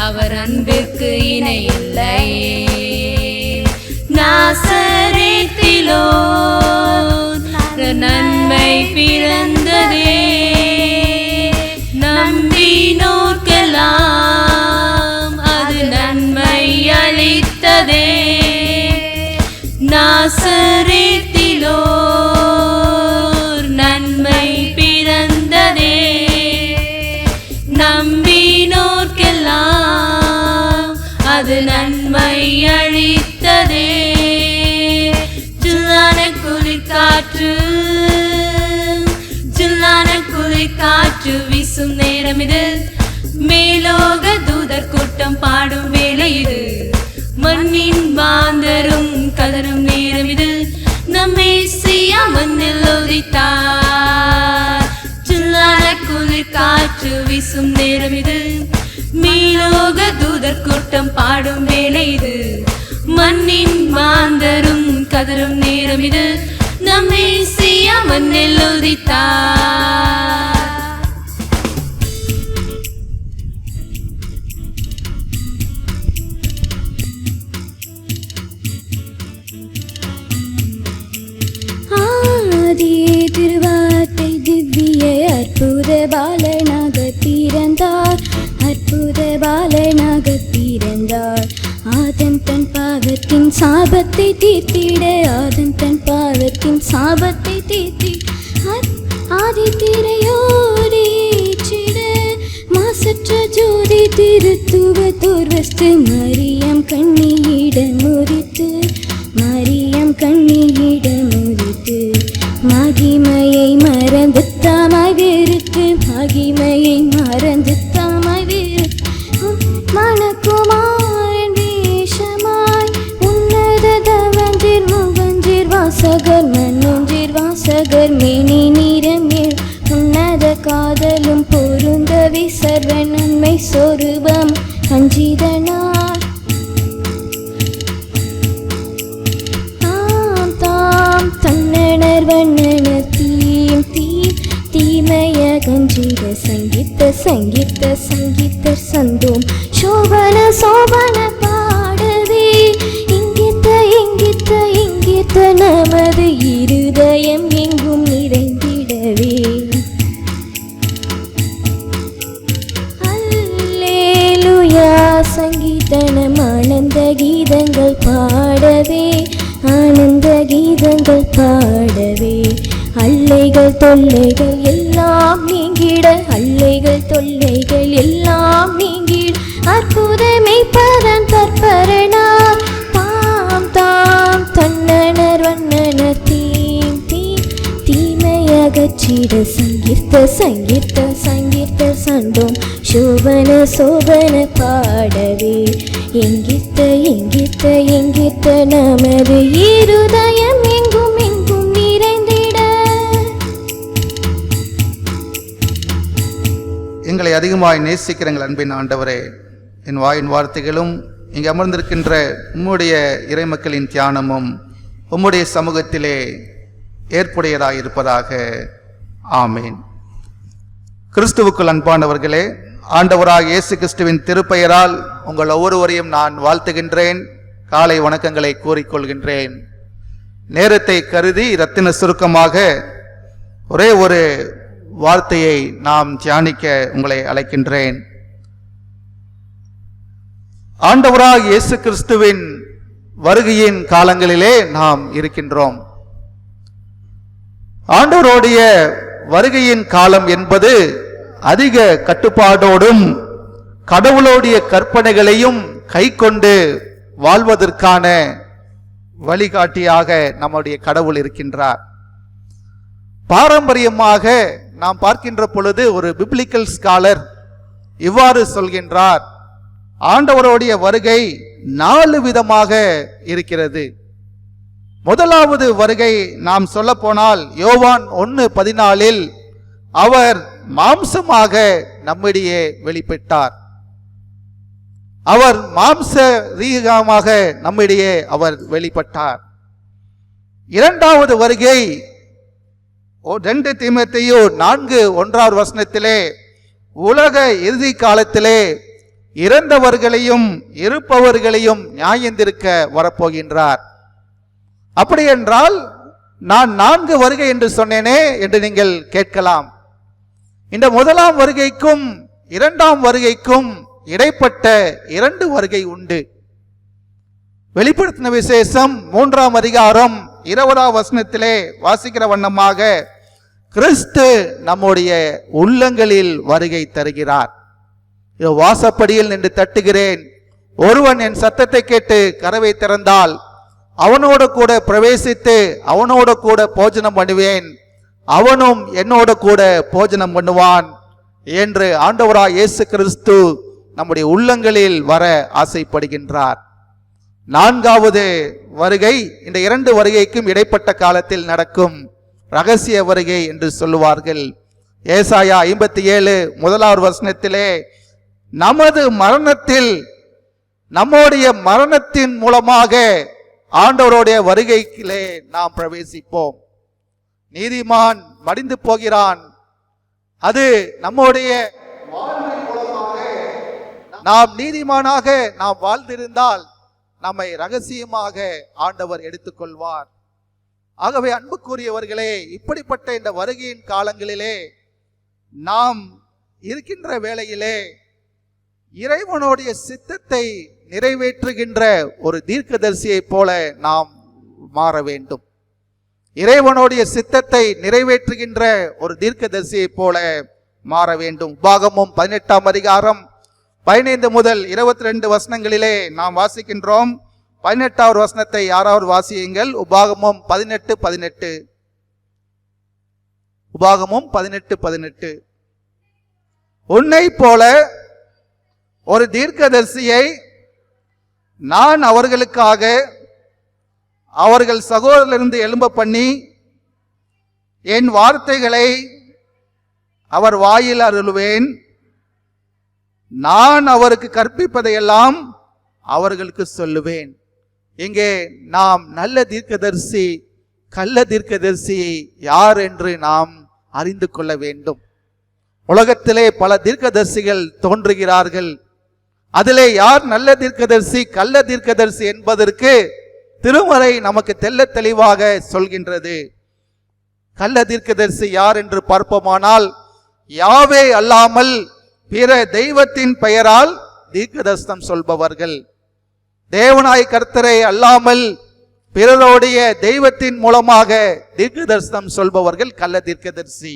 அவர் அன்பிற்கு இணை இல்லை. நாசரேத்திலோ நன்மை பிறந்ததே, நம்பினோர்க்கெல்லாம் அது நன்மை அளித்ததே. நாசரேத்திலோ நன்மை பிறந்ததே, நம்பினோர்க்கெல்லாம் அது நன்மை அளித்ததே. ஜில்லான குளிர் காற்று, ஜில்லான குளிர் காற்று வீசும் நேரம் இது, மேலோக தூதர் கூட்டம் பாடும் வேளை இது, மண்ணின் மாந்தரும் கதரும் நேரம் இது, நம் மேசியா மண்ணில் உதித்தார். ஜில்லான குளிர் காற்று வீசும் நேரம் இது, மேலோக தூதர் கூட்டம் பாடும் வேளை இது, மண்ணின் மாந்தரும் கதரும் நேரம் இது, நம் மேசியா மண்ணில் உதித்தார். ஆதியே திருவார்த்தை திவ்ய அற்புத பாலனாக பிறந்தார், அற்புத பாலனாக பிறந்தார். ஆதம் தன் பாவத்தின் சாபத்தை தீர்த்திட, ஆதம் தன் பாவத்தின் சாபத்தை தீர்த்திட ஆதித்திரையோடு ஏற்றிட, மாசற்ற ஜோதி திருத்துவ தோர்வஸ்து மரியம் கண்ணியிடம் முறித்து, மரியம் கண்ணியிடம் முறித்து, மகிமையை மறந்து தாமாய் வெறுத்து, மகிமையை மறந்து தாமாய் வெறுத்து, மணக்குமாரன் வேஷமாய் உன்னத தவஞ்சிர் முகஞ்சிர் வாசகர் மன்னொன்றிர் வாசகர் மேனி நிறமேல் உன்னத காதலும் பொருந்தவி சர்வ நன்மை சொரூபம் அஞ்சிதனார். தொல்லைகள் எல்லாம் நீங்கிட, அல்லைகள் தொல்லைகள் எல்லாம் நீங்கிட, அற்புதமை பரன் தற்பரனார் தாம் தாம் தன்னனர் வண்ணனர் தீம் தீம் தீமையகற்றிட, சங்கீர்த்த சங்கீர்த்த சங்கீர்த்த சந்தோம் சோபன சோபன பாடவே, எங்கித்த எங்கித்த எங்கித்த நமது இருதயம் எங்கும் எங்கும் நிறைந்திட. எங்களை அதிகமாய் நேசிக்கிற எங்கள் அன்பின் ஆண்டவரே, என் வாயின் வார்த்தைகளும் இங்கே அமர்ந்திருக்கின்ற உம்முடைய இறைமக்களின் தியானமும் உம்முடைய சமூகத்திலே ஏற்புடையதாக இருப்பதாக. ஆமேன். கிறிஸ்துவுக்குள் அன்பானவர்களே, ஆண்டவராக இயேசு கிறிஸ்துவின் திருப்பெயரால் உங்கள் ஒவ்வொருவரையும் நான் வாழ்த்துகின்றேன். காலை வணக்கங்களை கூறிக்கொள்கின்றேன். நேரத்தை கருதி இரத்தின சுருக்கமாக ஒரே ஒரு வார்த்தையை நாம் தியானிக்க உங்களை அழைக்கின்றேன். ஆண்டவராக இயேசு கிறிஸ்துவின் வருகையின் காலங்களிலே நாம் இருக்கின்றோம். ஆண்டவருடைய வருகையின் காலம் என்பது அதிக கட்டுப்பாடோடும் கடவுளுடைய கற்பனைகளையும் கை கொண்டு வாழ்வதற்கான வழிகாட்டியாக நம்முடைய கடவுள் இருக்கின்றார். பாரம்பரியமாக நாம் பார்க்கின்ற பொழுது ஒரு பிப்ளிக்கல் ஸ்காலர் இவ்வாறு சொல்கின்றார், ஆண்டவருடைய வருகை 4 விதமாக இருக்கிறது. முதலாவது வருகை நாம் சொல்ல போனால் யோவான் 1:14 அவர் மாம்சமாக நம்மிடையே வெளிப்பட்டார். அவர் மாம்ச ரீகமாக நம்மிடையே அவர் வெளிப்பட்டார். இரண்டாவது வருகை 2 தீமோத்தேயு 4:1 உலக இறுதி காலத்திலே இறந்தவர்களையும் இருப்பவர்களையும் நியாயந்திருக்க வரப்போகின்றார். அப்படி என்றால் நான் 4 வருகை என்று சொன்னேனே என்று நீங்கள் கேட்கலாம். இந்த முதலாம் வருகைக்கும் இரண்டாம் வருகைக்கும் இடைப்பட்ட 2 வருகை உண்டு. வெளிப்படுத்தின விசேஷம் 3ஆம் அதிகாரம் 20ஆம் வசனத்திலே வாசிக்கிற வண்ணமாக கிறிஸ்து நம்முடைய உள்ளங்களில் வருகை தருகிறார். வாசப்படியில் நின்று தட்டுகிறேன், ஒருவன் என் சத்தத்தை கேட்டு கதவை திறந்தால் அவனோடு கூட பிரவேசித்து அவனோடு கூட போஜனம் பண்ணுவேன், அவனும் என்னோடு கூட போஜனம் பண்ணுவான் என்று ஆண்டவராய் இயேசு கிறிஸ்து நம்முடைய உள்ளங்களில் வர ஆசைப்படுகின்றார். 4வது வருகை இந்த 2 வருகைக்கும் இடைப்பட்ட காலத்தில் நடக்கும் ரகசிய வருகை என்று சொல்லுவார்கள். ஏசாயா 57:1 நமது மரணத்தில் நம்முடைய மரணத்தின் மூலமாக ஆண்டவருடைய வருகையிலே நாம் பிரவேசிப்போம். நீதிமான் மடிந்து போகிறான், அது நம்முடைய வாழ்வின் மூலமாக நாம் நீதிமானாக நாம் வாழ்ந்திருந்தால் நம்மை ரகசியமாக ஆண்டவர் எடுத்துக்கொள்வார். ஆகவே அன்புக்குரியவர்களே, இப்படிப்பட்ட இந்த வருகையின் காலங்களிலே நாம் இருக்கின்ற வேளையிலே இறைவனுடைய சித்தத்தை நிறைவேற்றுகின்ற ஒரு தீர்க்கதரிசியை போல நாம் மாற வேண்டும். இறைவனுடைய சித்தத்தை நிறைவேற்றுகின்ற ஒரு தீர்க்கதரிசியை போல மாற வேண்டும். உபாகமம் 18ஆம் அதிகாரம் 15 முதல் 22 வசனங்களிலே நாம் வாசிக்கின்றோம். 18வது வசனத்தை யாராவது வாசியுங்கள். உபாகமம் 18:18. உபாகமம் 18:18. உன்னை போல ஒரு தீர்க்கதரிசியை நான் அவர்களுக்காக அவர்கள் சகோதரரிலிருந்து எழும்ப பண்ணி என் வார்த்தைகளை அவர் வாயில் அருளுவேன், நான் அவருக்கு கற்பிப்பதையெல்லாம் அவர்களுக்கு சொல்லுவேன். இங்கே நாம் நல்ல தீர்க்கதரிசி கள்ள தீர்க்கதரிசி யார் என்று நாம் அறிந்து கொள்ள வேண்டும். உலகத்திலே பல தீர்க்கதரிசிகள் தோன்றுகிறார்கள். அதிலே யார் நல்ல தீர்க்கதரிசி கள்ள தீர்க்கதரிசி என்பதற்கு திருமறை நமக்கு தெள்ள தெளிவாக சொல்கின்றது. கள்ள தீர்க்கதரிசி யார் என்று பார்ப்போமானால், யாவே அல்லாமல் பிற தெய்வத்தின் பெயரால் தீர்க்கதரிசனம் சொல்பவர்கள், தேவனாய் கர்த்தரை அல்லாமல் பிறருடைய தெய்வத்தின் மூலமாக தீர்க்க தரிசனம் சொல்பவர்கள் கள்ள தீர்க்கதரிசி.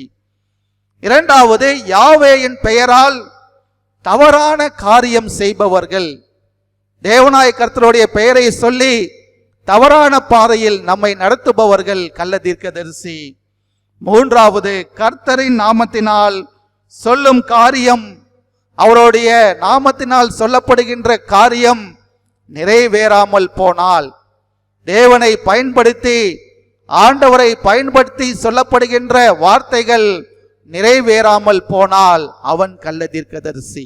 இரண்டாவது, யாவேயின் பெயரால் தவறான காரியம் செய்பவர்கள், தேவனாய கர்த்தருடைய பெயரை சொல்லி தவறான பாதையில் நம்மை நடத்துபவர்கள் கள்ள தீர்க்கதரிசி. மூன்றாவது, கர்த்தரின் நாமத்தினால் சொல்லும் காரியம், அவருடைய நாமத்தினால் சொல்லப்படுகின்ற காரியம் நிறைவேறாமல் போனால், தேவனை பயன்படுத்தி ஆண்டவரை பயன்படுத்தி சொல்லப்படுகின்ற வார்த்தைகள் நிறைவேறாமல் போனால் அவன் கள்ள தீர்க்கதரிசி.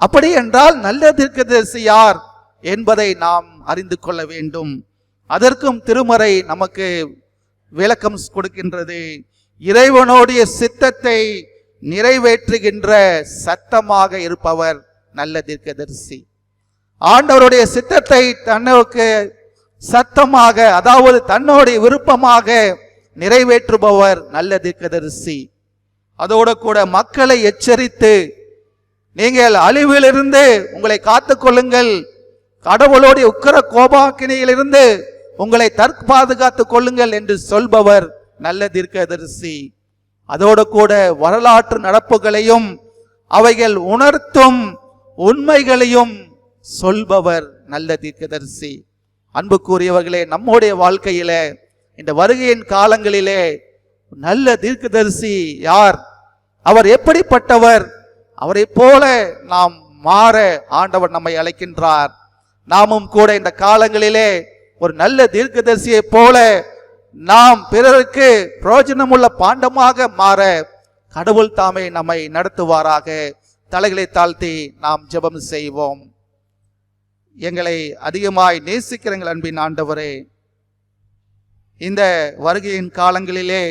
அப்படி என்றால் நல்ல தீர்க்கதரிசி யார் என்பதை நாம் அறிந்து கொள்ள வேண்டும். அதற்கும் திருமறை நமக்கு விளக்கம் கொடுக்கின்றது. இறைவனுடைய சித்தத்தை நிறைவேற்றுகின்ற சத்தமாக இருப்பவர் நல்ல தீர்க்கதரிசி. ஆண்டவருடைய சித்தத்தை தன்னுக்கு சத்தமாக, அதாவது தன்னுடைய விருப்பமாக நிறைவேற்றுபவர் நல்ல தீர்க்கதரிசி. அதோடு கூட மக்களை எச்சரித்து, நீங்கள் அழிவிலிருந்து உங்களை காத்துக் கொள்ளுங்கள், கடவுளுடைய உக்கிர கோபாக்கினியிலிருந்து உங்களை தற்பாதுகாத்துக் கொள்ளுங்கள் என்று சொல்பவர் நல்ல தீர்க்கதரிசி. அதோடு கூட வரலாற்று நடப்புகளையும் அவைகள் உணர்த்தும் உண்மைகளையும் சொல்பவர் நல்ல தீர்க்கதரிசி. அன்புக்குரியவர்களே, நம்முடைய வாழ்க்கையில இந்த வருகையின் காலங்களிலே நல்ல தீர்க்கதரிசி யார், அவர் எப்படிப்பட்டவர், அவரை போல நாம் மாற ஆண்டவர் நம்மை அழைக்கின்றார். நாமும் கூட இந்த காலங்களிலே ஒரு நல்ல தீர்க்கதரிசியை போல நாம் பிறருக்கு பிரயோஜனமுள்ள பாண்டமாக மாற கடவுள் தாமே நம்மை நடத்துவாராக. தலைகளை தாழ்த்தி நாம் ஜெபம் செய்வோம். எங்களை அதிகமாய் நேசிக்கிற எங்கள் அன்பின் ஆண்டவரே, இந்த வருகையின் காலங்களிலே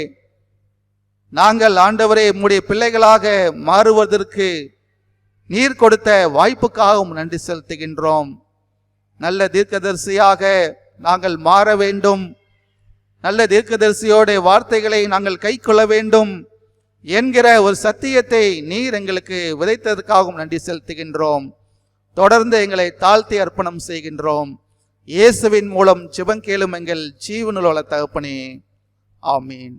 நாங்கள் ஆண்டவரே உம்முடைய பிள்ளைகளாக மாறுவதற்கு நீர் கொடுத்த வாய்ப்புக்காகவும் நன்றி செலுத்துகின்றோம். நல்ல தீர்க்கதரிசியாக நாங்கள் மாற வேண்டும், நல்ல தீர்க்கதரிசியோட வார்த்தைகளை நாங்கள் கை கொள்ள வேண்டும் என்கிற ஒரு சத்தியத்தை நீர் எங்களுக்கு விதைத்ததற்காகவும் நன்றி செலுத்துகின்றோம். தொடர்ந்து எங்களை தாழ்த்தி அர்ப்பணம் செய்கின்றோம். இயேசுவின் மூலம் ஜெபம் கேளும் எங்கள் ஜீவனுள்ள தகப்பனே, ஆமீன்.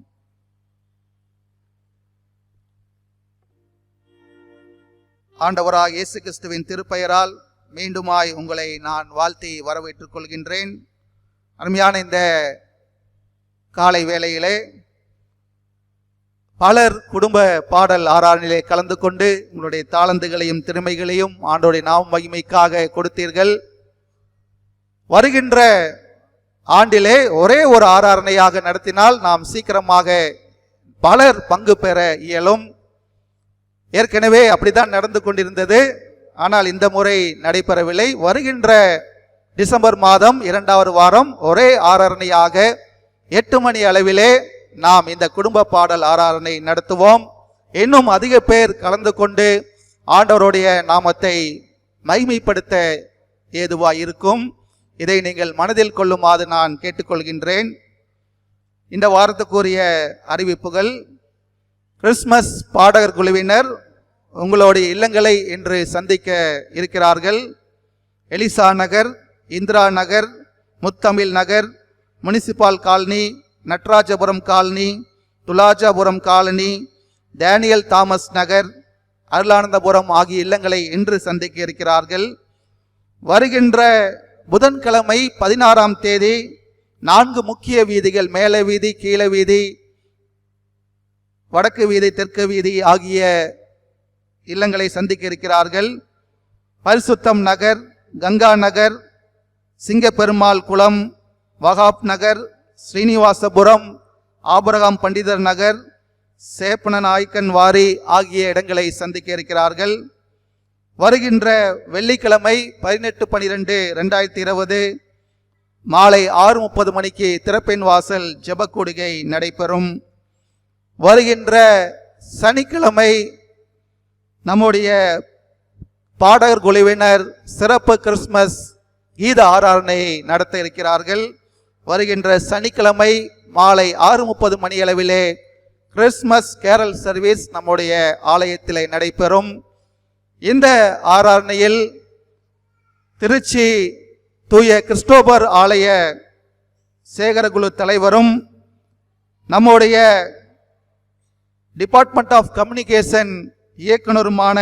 ஆண்டவராக இயேசு கிறிஸ்துவின் திருப்பெயரால் மீண்டுமாய் உங்களை நான் வாழ்த்தி வரவேற்றுக் கொள்கின்றேன். அருமையான இந்த காலை வேளையிலே பலர் குடும்ப பாடல் ஆராதனையிலே கலந்து கொண்டு உங்களுடைய தாளந்துகளையும் திறமைகளையும் ஆண்டவருடைய நாம மகிமைக்காக கொடுத்தீர்கள். வருகின்ற ஆண்டிலே ஒரே ஒரு ஆராதனையாக நடத்தினால் நாம் சீக்கிரமாக பலர் பங்கு பெற இயலும். ஏற்கனவே அப்படித்தான் நடந்து கொண்டிருந்தது. ஆனால் இந்த முறை நடைபெறவில்லை. வருகின்ற டிசம்பர் மாதம் 2வது வாரம் ஒரே ஆராதனையாக 8 மணி அளவிலே நாம் இந்த குடும்ப பாடல் ஆராதனை நடத்துவோம். இன்னும் அதிக பேர் கலந்து கொண்டு ஆண்டவருடைய நாமத்தை மகிமைப்படுத்த ஏதுவாய் இருக்கும். இதை நீங்கள் மனதில் கொள்ளுமாறு நான் கேட்டுக்கொள்கின்றேன். இந்த வாரத்துக்குரிய அறிவிப்புகள்: கிறிஸ்மஸ் பாடகர் குழுவினர் உங்களுடைய இல்லங்களை இன்று சந்திக்க இருக்கிறார்கள். Eliza Nagar, Indira Nagar, Muthamizh Nagar, municipal colony, Natarajapuram colony, Thulajapuram colony, Daniel Thomas Nagar, Arulanandapuram ஆகிய இல்லங்களை இன்று சந்திக்க இருக்கிறார்கள். வருகின்ற புதன்கிழமை 16ஆம் தேதி 4 முக்கிய வீதிகள், மேல வீதி, கீழ வீதி, வடக்கு வீதி, தெற்கு வீதி ஆகிய இல்லங்களை சந்திக்க இருக்கிறார்கள். பரிசுத்தம் நகர், கங்கா நகர், சிங்கப்பெருமாள் குளம், வகாப் நகர், ஸ்ரீனிவாசபுரம், ஆபிரகாம் பண்டிதர் நகர், சேப்பன நாயக்கன் வாரி ஆகிய இடங்களை சந்திக்க இருக்கிறார்கள். வருகின்ற வெள்ளிக்கிழமை 18/12/2020 மாலை 6:30 மணிக்கு திறப்பின் வாசல் ஜெபக்கூடுகை நடைபெறும். வருகின்ற சனிக்கிழமை நம்முடைய பாடகர் குழுவினர் சிறப்பு கிறிஸ்மஸ் கீத ஆராதனை நடத்த இருக்கிறார்கள். வருகின்ற சனிக்கிழமை மாலை 6:30 மணி அளவிலே கிறிஸ்மஸ் கேரல் சர்வீஸ் நம்முடைய ஆலயத்திலே நடைபெறும். இந்த ஆராதனையில் திருச்சி தூய கிறிஸ்டோபர் ஆலய சேகரகுழு தலைவரும் நம்முடைய டிபார்ட்மெண்ட் ஆஃப் கம்யூனிகேஷன் இயக்குனருமான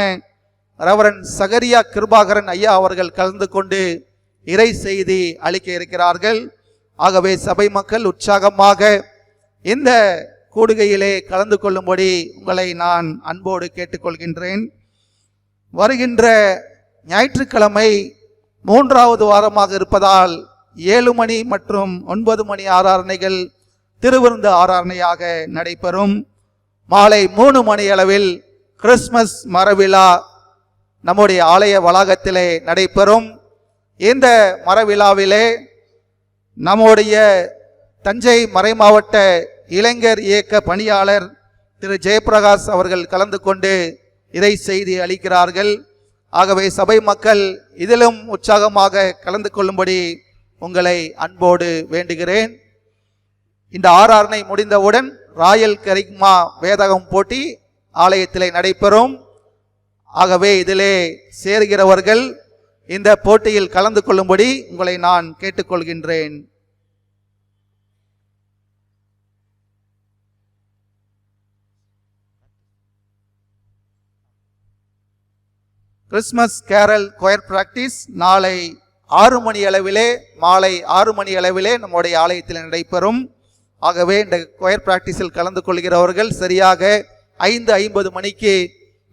ரெவரண்ட் சகரியா கிருபாகரன் ஐயா அவர்கள் கலந்து கொண்டு இறை செய்தி அளிக்க இருக்கிறார்கள். ஆகவே சபை மக்கள் உற்சாகமாக இந்த கூடுகையிலே கலந்து கொள்ளும்படி உங்களை நான் அன்போடு கேட்டுக்கொள்கின்றேன். வருகின்ற ஞாயிற்றுக்கிழமை 3வது வாரமாக இருப்பதால் 7 மணி மற்றும் 9 மணி ஆராதனைகள் திருவிருந்து ஆராதனையாக நடைபெறும். மாலை 3 மணி அளவில் கிறிஸ்மஸ் மரவிழா நம்முடைய ஆலய வளாகத்திலே நடைபெறும். இந்த மரவிழாவிலே நம்முடைய தஞ்சை மறைமாவட்ட இளைஞர் இயக்க பணியாளர் திரு ஜெயபிரகாஷ் அவர்கள் கலந்து கொண்டு இறை செய்தி அளிக்கிறார்கள். ஆகவே சபை மக்கள் இதிலும் உற்சாகமாக கலந்து கொள்ளும்படி உங்களை அன்போடு வேண்டுகிறேன். இந்த ஆராதனை முடிந்தவுடன் ராயல் கரிக்மா வேதகம் போட்டி ஆலயத்திலே நடைபெறும். ஆகவே இதிலே சேர்கிறவர்கள் இந்த போட்டியில் கலந்து கொள்ளும்படி உங்களை நான் கேட்டுக்கொள்கின்றேன். கிறிஸ்மஸ் கேரல் கொயர் பிராக்டிஸ் நாளை 6 மணி அளவிலே மாலை 6 மணி அளவிலே நம்முடைய ஆலயத்தில் நடைபெறும். ஆகவே இந்த கொயர் பிராக்டிஸில் கலந்து கொள்கிறவர்கள் சரியாக 5:50 மணிக்கு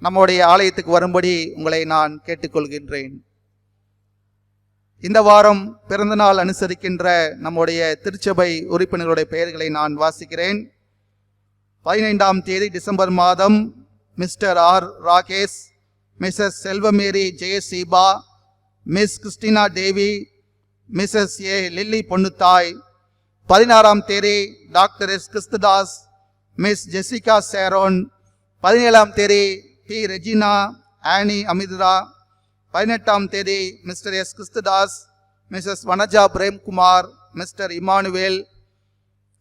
நம்முடைய ஆலயத்துக்கு வரும்படி உங்களை நான் கேட்டுக்கொள்கின்றேன். இந்த வாரம் பிறந்தநாள் அனுசரிக்கின்ற நம்முடைய திருச்சபை உறுப்பினர்களுடைய பெயர்களை நான் வாசிக்கிறேன். 15ஆம் தேதி டிசம்பர் மாதம் Mr R Rakesh, Mrs Selvamary Jayaseeba, Miss Christina Devi, Mrs A Lily Ponnuthai. 16ஆம் தேதி doctor S Christudas, Miss Jessica Sharon. 17ஆம் தேதி பி ரெஜினா ஆனி அமித்ரா. 18ஆம் தேதி Mr S Christudas, Mrs Vanaja Premkumar, Mr Emmanuel,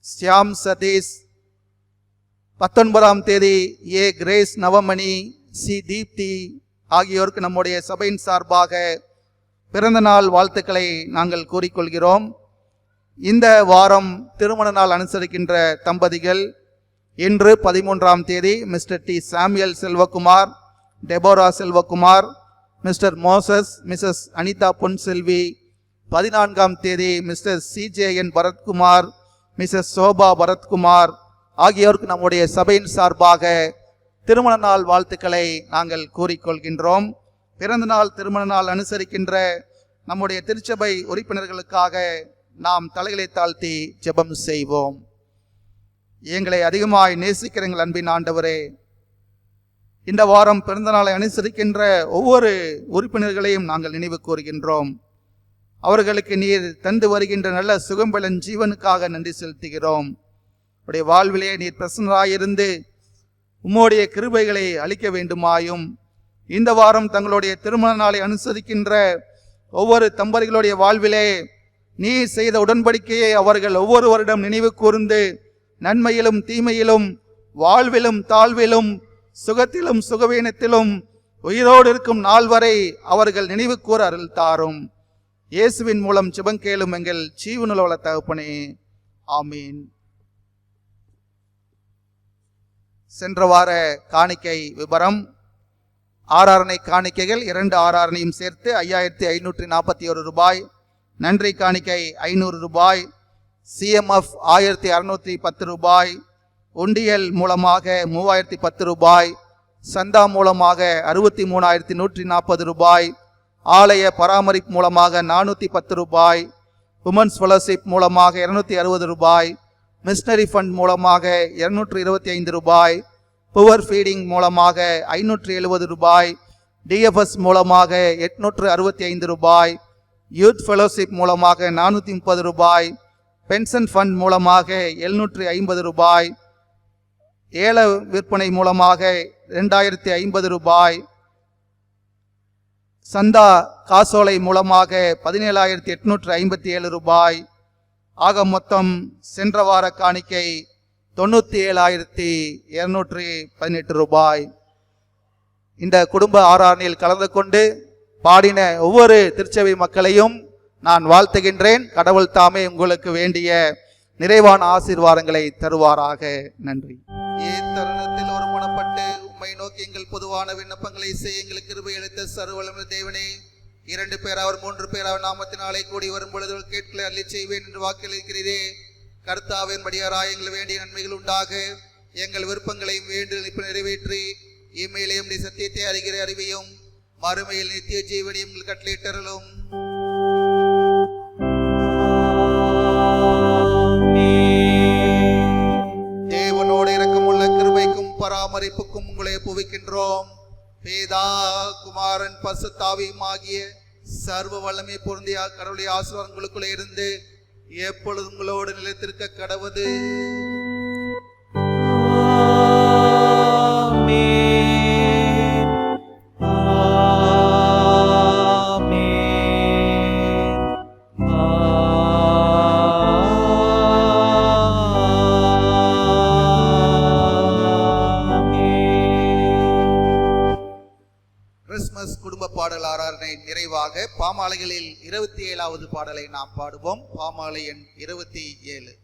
Shyam Satish. 19ஆம் தேதி A Grace Navamani, C Deepti ஆகியோருக்கு நம்முடைய சபையின் சார்பாக பிறந்த நாள் வாழ்த்துக்களை நாங்கள் கூறிக்கொள்கிறோம். இந்த வாரம் திருமண நாள் அனுசரிக்கின்ற தம்பதிகள் இன்று 13ஆம் தேதி Mr T Samuel Selvakumar, Deborah Selvakumar, Mr Moses, Mrs Anitha Ponselvi. 14ஆம் தேதி Mr CJN Bharathkumar, Mrs Shoba Bharathkumar ஆகியோருக்கு நம்முடைய சபையின் சார்பாக திருமண நாள் வாழ்த்துக்களை நாங்கள் கூறிக்கொள்கின்றோம். பிறந்த நாள் திருமண நாள் அனுசரிக்கின்ற நம்முடைய திருச்சபை உறுப்பினர்களுக்காக நாம் தலைகளை தாழ்த்தி ஜெபம் செய்வோம். எங்களை அதிகமாய் நேசிக்கிற எங்கள் அன்பின் ஆண்டவரே, இந்த வாரம் பிறந்த நாளை அனுசரிக்கின்ற ஒவ்வொரு உறுப்பினர்களையும் நாங்கள் நினைவு கூறுகின்றோம். அவர்களுக்கு நீர் தந்து வருகின்ற நல்ல சுகம்பலன் ஜீவனுக்காக நன்றி செலுத்துகிறோம். உடைய வாழ்விலே நீர் பிரசன்னராயிருந்து உம்முடைய கிருபைகளை அளிக்க வேண்டுமாயும், இந்த வாரம் தங்களுடைய திருமண நாளை அனுசரிக்கின்ற ஒவ்வொரு தம்பதிகளுடைய வாழ்விலே நீர் செய்த உடன்படிக்கையை அவர்கள் ஒவ்வொரு வருடம் நினைவு கூர்ந்து நன்மையிலும் தீமையிலும் வாழ்விலும் தாழ்விலும் சுகத்திலும் சுகவீனத்திலும் உயிரோடு இருக்கும் நாள் வரை அவர்கள் நினைவு கூற அருள் தாரும். இயேசுவின் மூலம் ஜெபங்கேளும் எங்கள் ஜீவனுள்ள தகப்பனே, ஆமீன். சென்ற வார காணிக்கை விபரம்: ஆராதனை காணிக்கைகள் 2 ஆராதனையும் சேர்த்து 5541 ரூபாய். நன்றி காணிக்கை 500 ரூபாய். சிஎம்எஃப் 1610 ரூபாய். உண்டியல் மூலமாக 3010 ரூபாய். சந்தா மூலமாக 63140 ரூபாய். ஆலய பராமரிப்பு மூலமாக 410 ரூபாய். உமன்ஸ் ஃபெலோஷிப் மூலமாக 260 ரூபாய். மிஷனரி ஃபண்ட் மூலமாக 225 ரூபாய். புவர் ஃபீடிங் மூலமாக 570 ரூபாய். டிஎஃப்எஸ் மூலமாக 865 ரூபாய். யூத் ஃபெலோஷிப் மூலமாக 430 ரூபாய். பென்ஷன் ஃபண்ட் மூலமாக 750 ரூபாய். ஏல விற்பனை மூலமாக 2050 ரூபாய். சந்தா காசோலை மூலமாக 17857 ரூபாய். ஆக மொத்தம் சென்ற வார காணிக்கை 97,218 ரூபாய். இந்த குடும்ப ஆராதனையில் கலந்து கொண்டு பாடின ஒவ்வொரு திருச்சபை மக்களையும் நான் வாழ்த்துகின்றேன். கடவுள் தாமே உங்களுக்கு வேண்டிய நிறைவான ஆசீர்வாதங்களை தருவாராக. நன்றி. தருணத்தில் ஒருமனப்பட்டு உம்மை நோக்கி எங்கள் பொதுவான விண்ணப்பங்களை செய்ய எங்களுக்கு கிருபை அளித்த சர்வவல்லமை தேவனே, 2 பேர் அவர் 3 பேர் அவர் நாமத்தினாலே கூடி வரும் பொழுது கேட்களை அள்ளி செய்வேன் என்று வாக்களிக்கிறீரே. கர்த்தாவின் படியாராய் எங்கள் வேண்டிய நன்மைகள் உண்டாக எங்கள் விருப்பங்களையும் வேண்டுதலையும் நிறைவேற்றி இம்மையிலேயும் நீ சத்தியத்தை அறிகிற அறிவையும் மறுமையில் நித்திய ஜீவனையும் எங்கள் கட்டளையிட்டருளும். தேவனோடு இரக்கமுள்ள கிருபைக்கும் பராமரிப்புக்கும் உங்களை புவிக்கின்றோம். பேதா குமாரன் பசுத்தாவியும் ஆகிய சர்வ வல்லமை பொருந்திய கடவுளுடைய ஆசீர்வாதம் உங்களுக்குள்ளே இருந்து எப்பொழுது உங்களோடு நிலைத்திருக்க கடவுது. குடும்ப பாடல் ஆராதனை நிறைவாக பாமாலைகளில் 27வது பாடலை நாம் பாடுவோம். பாமாலை எண் 27.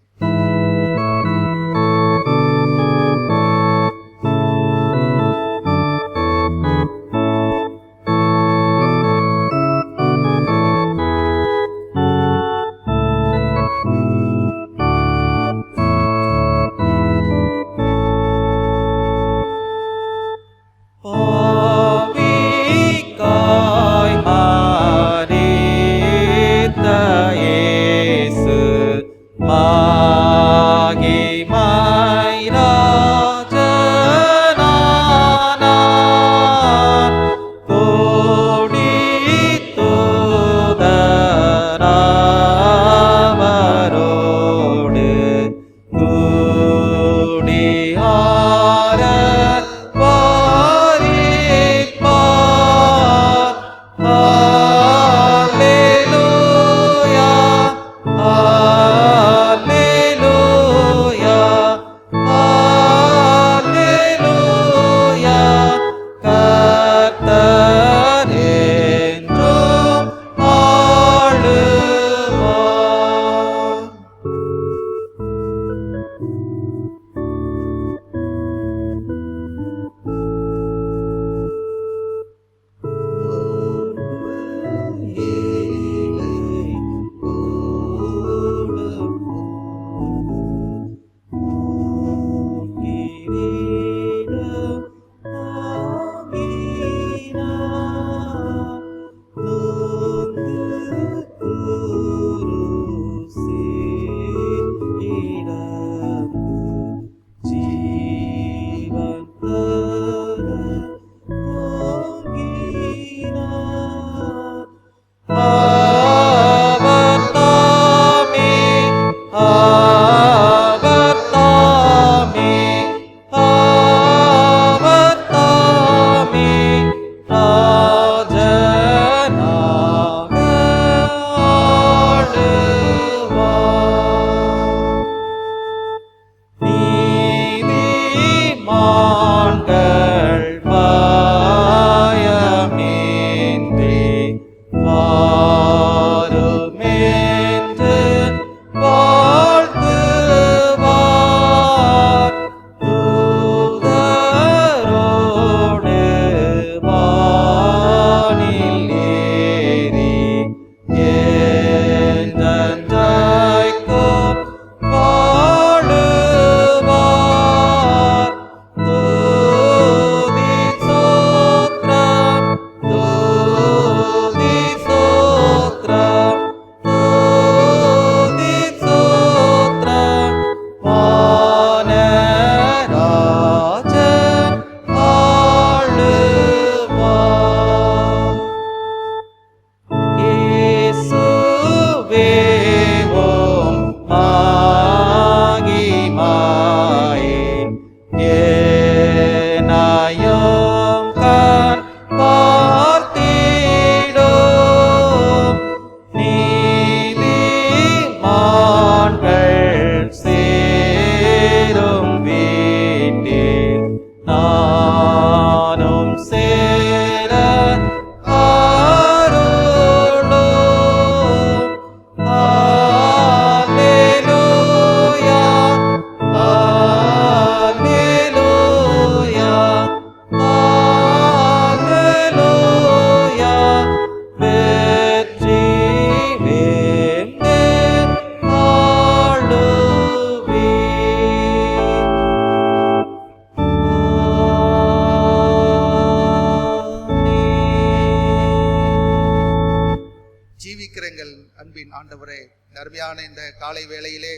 இந்த காலை வேளையிலே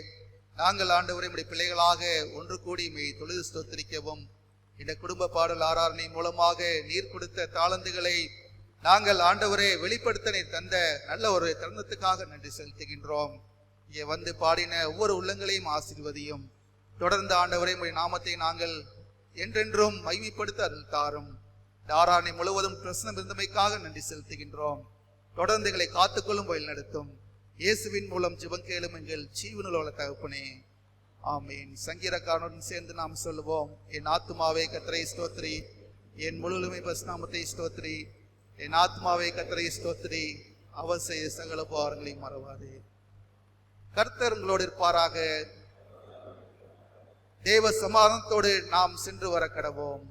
நாங்கள் ஆண்டவரை நம்முடைய பிள்ளைகளாக ஒன்று கூடி மெய் தொழுது ஸ்தோத்திரிக்கவும் இந்த குடும்ப பாடல் ஆராதனை மூலமாக நீர் கொடுத்த தாளந்துகளை நாங்கள் ஆண்டவரே வெளிப்படுத்த நீர் தந்த நல்ல ஒரு தருணத்துக்காக நன்றி செலுத்துகின்றோம். இங்கே வந்து பாடின ஒவ்வொரு உள்ளங்களையும் ஆசீர்வதியும். தொடர்ந்து ஆண்டவரே உம்முடைய நாமத்தை நாங்கள் என்றென்றும் மகிமைப்படுத்த அருள் தாரும். ஆராதனை முழுவதும் பிரசனம் இருந்தமைக்காக நன்றி செலுத்துகின்றோம். தொடர்ந்து எங்களை காத்துக்கொள்ளும் வழி நடத்தும். இயேசுவின் மூலம் ஜெபம் கேளும் எங்கள் ஜீவனுள்ள உள்ள தகப்பனே, ஆமீன். சங்கீதக்காரனுடன் சேர்ந்து நாம் சொல்லுவோம். என் ஆத்துமாவே கர்த்தரை ஸ்தோத்திரி, என் முழுமை பரிசுநாமத்தை ஸ்தோத்திரி. என் ஆத்மாவே கர்த்தரை ஸ்தோத்திரி, அவர் செய்த சகல பாவங்களையும் மறவாதே. கர்த்தர் உங்களோடு இருப்பாராக. தேவ சமாதானத்தோடு நாம் சென்று வர கடவோம்.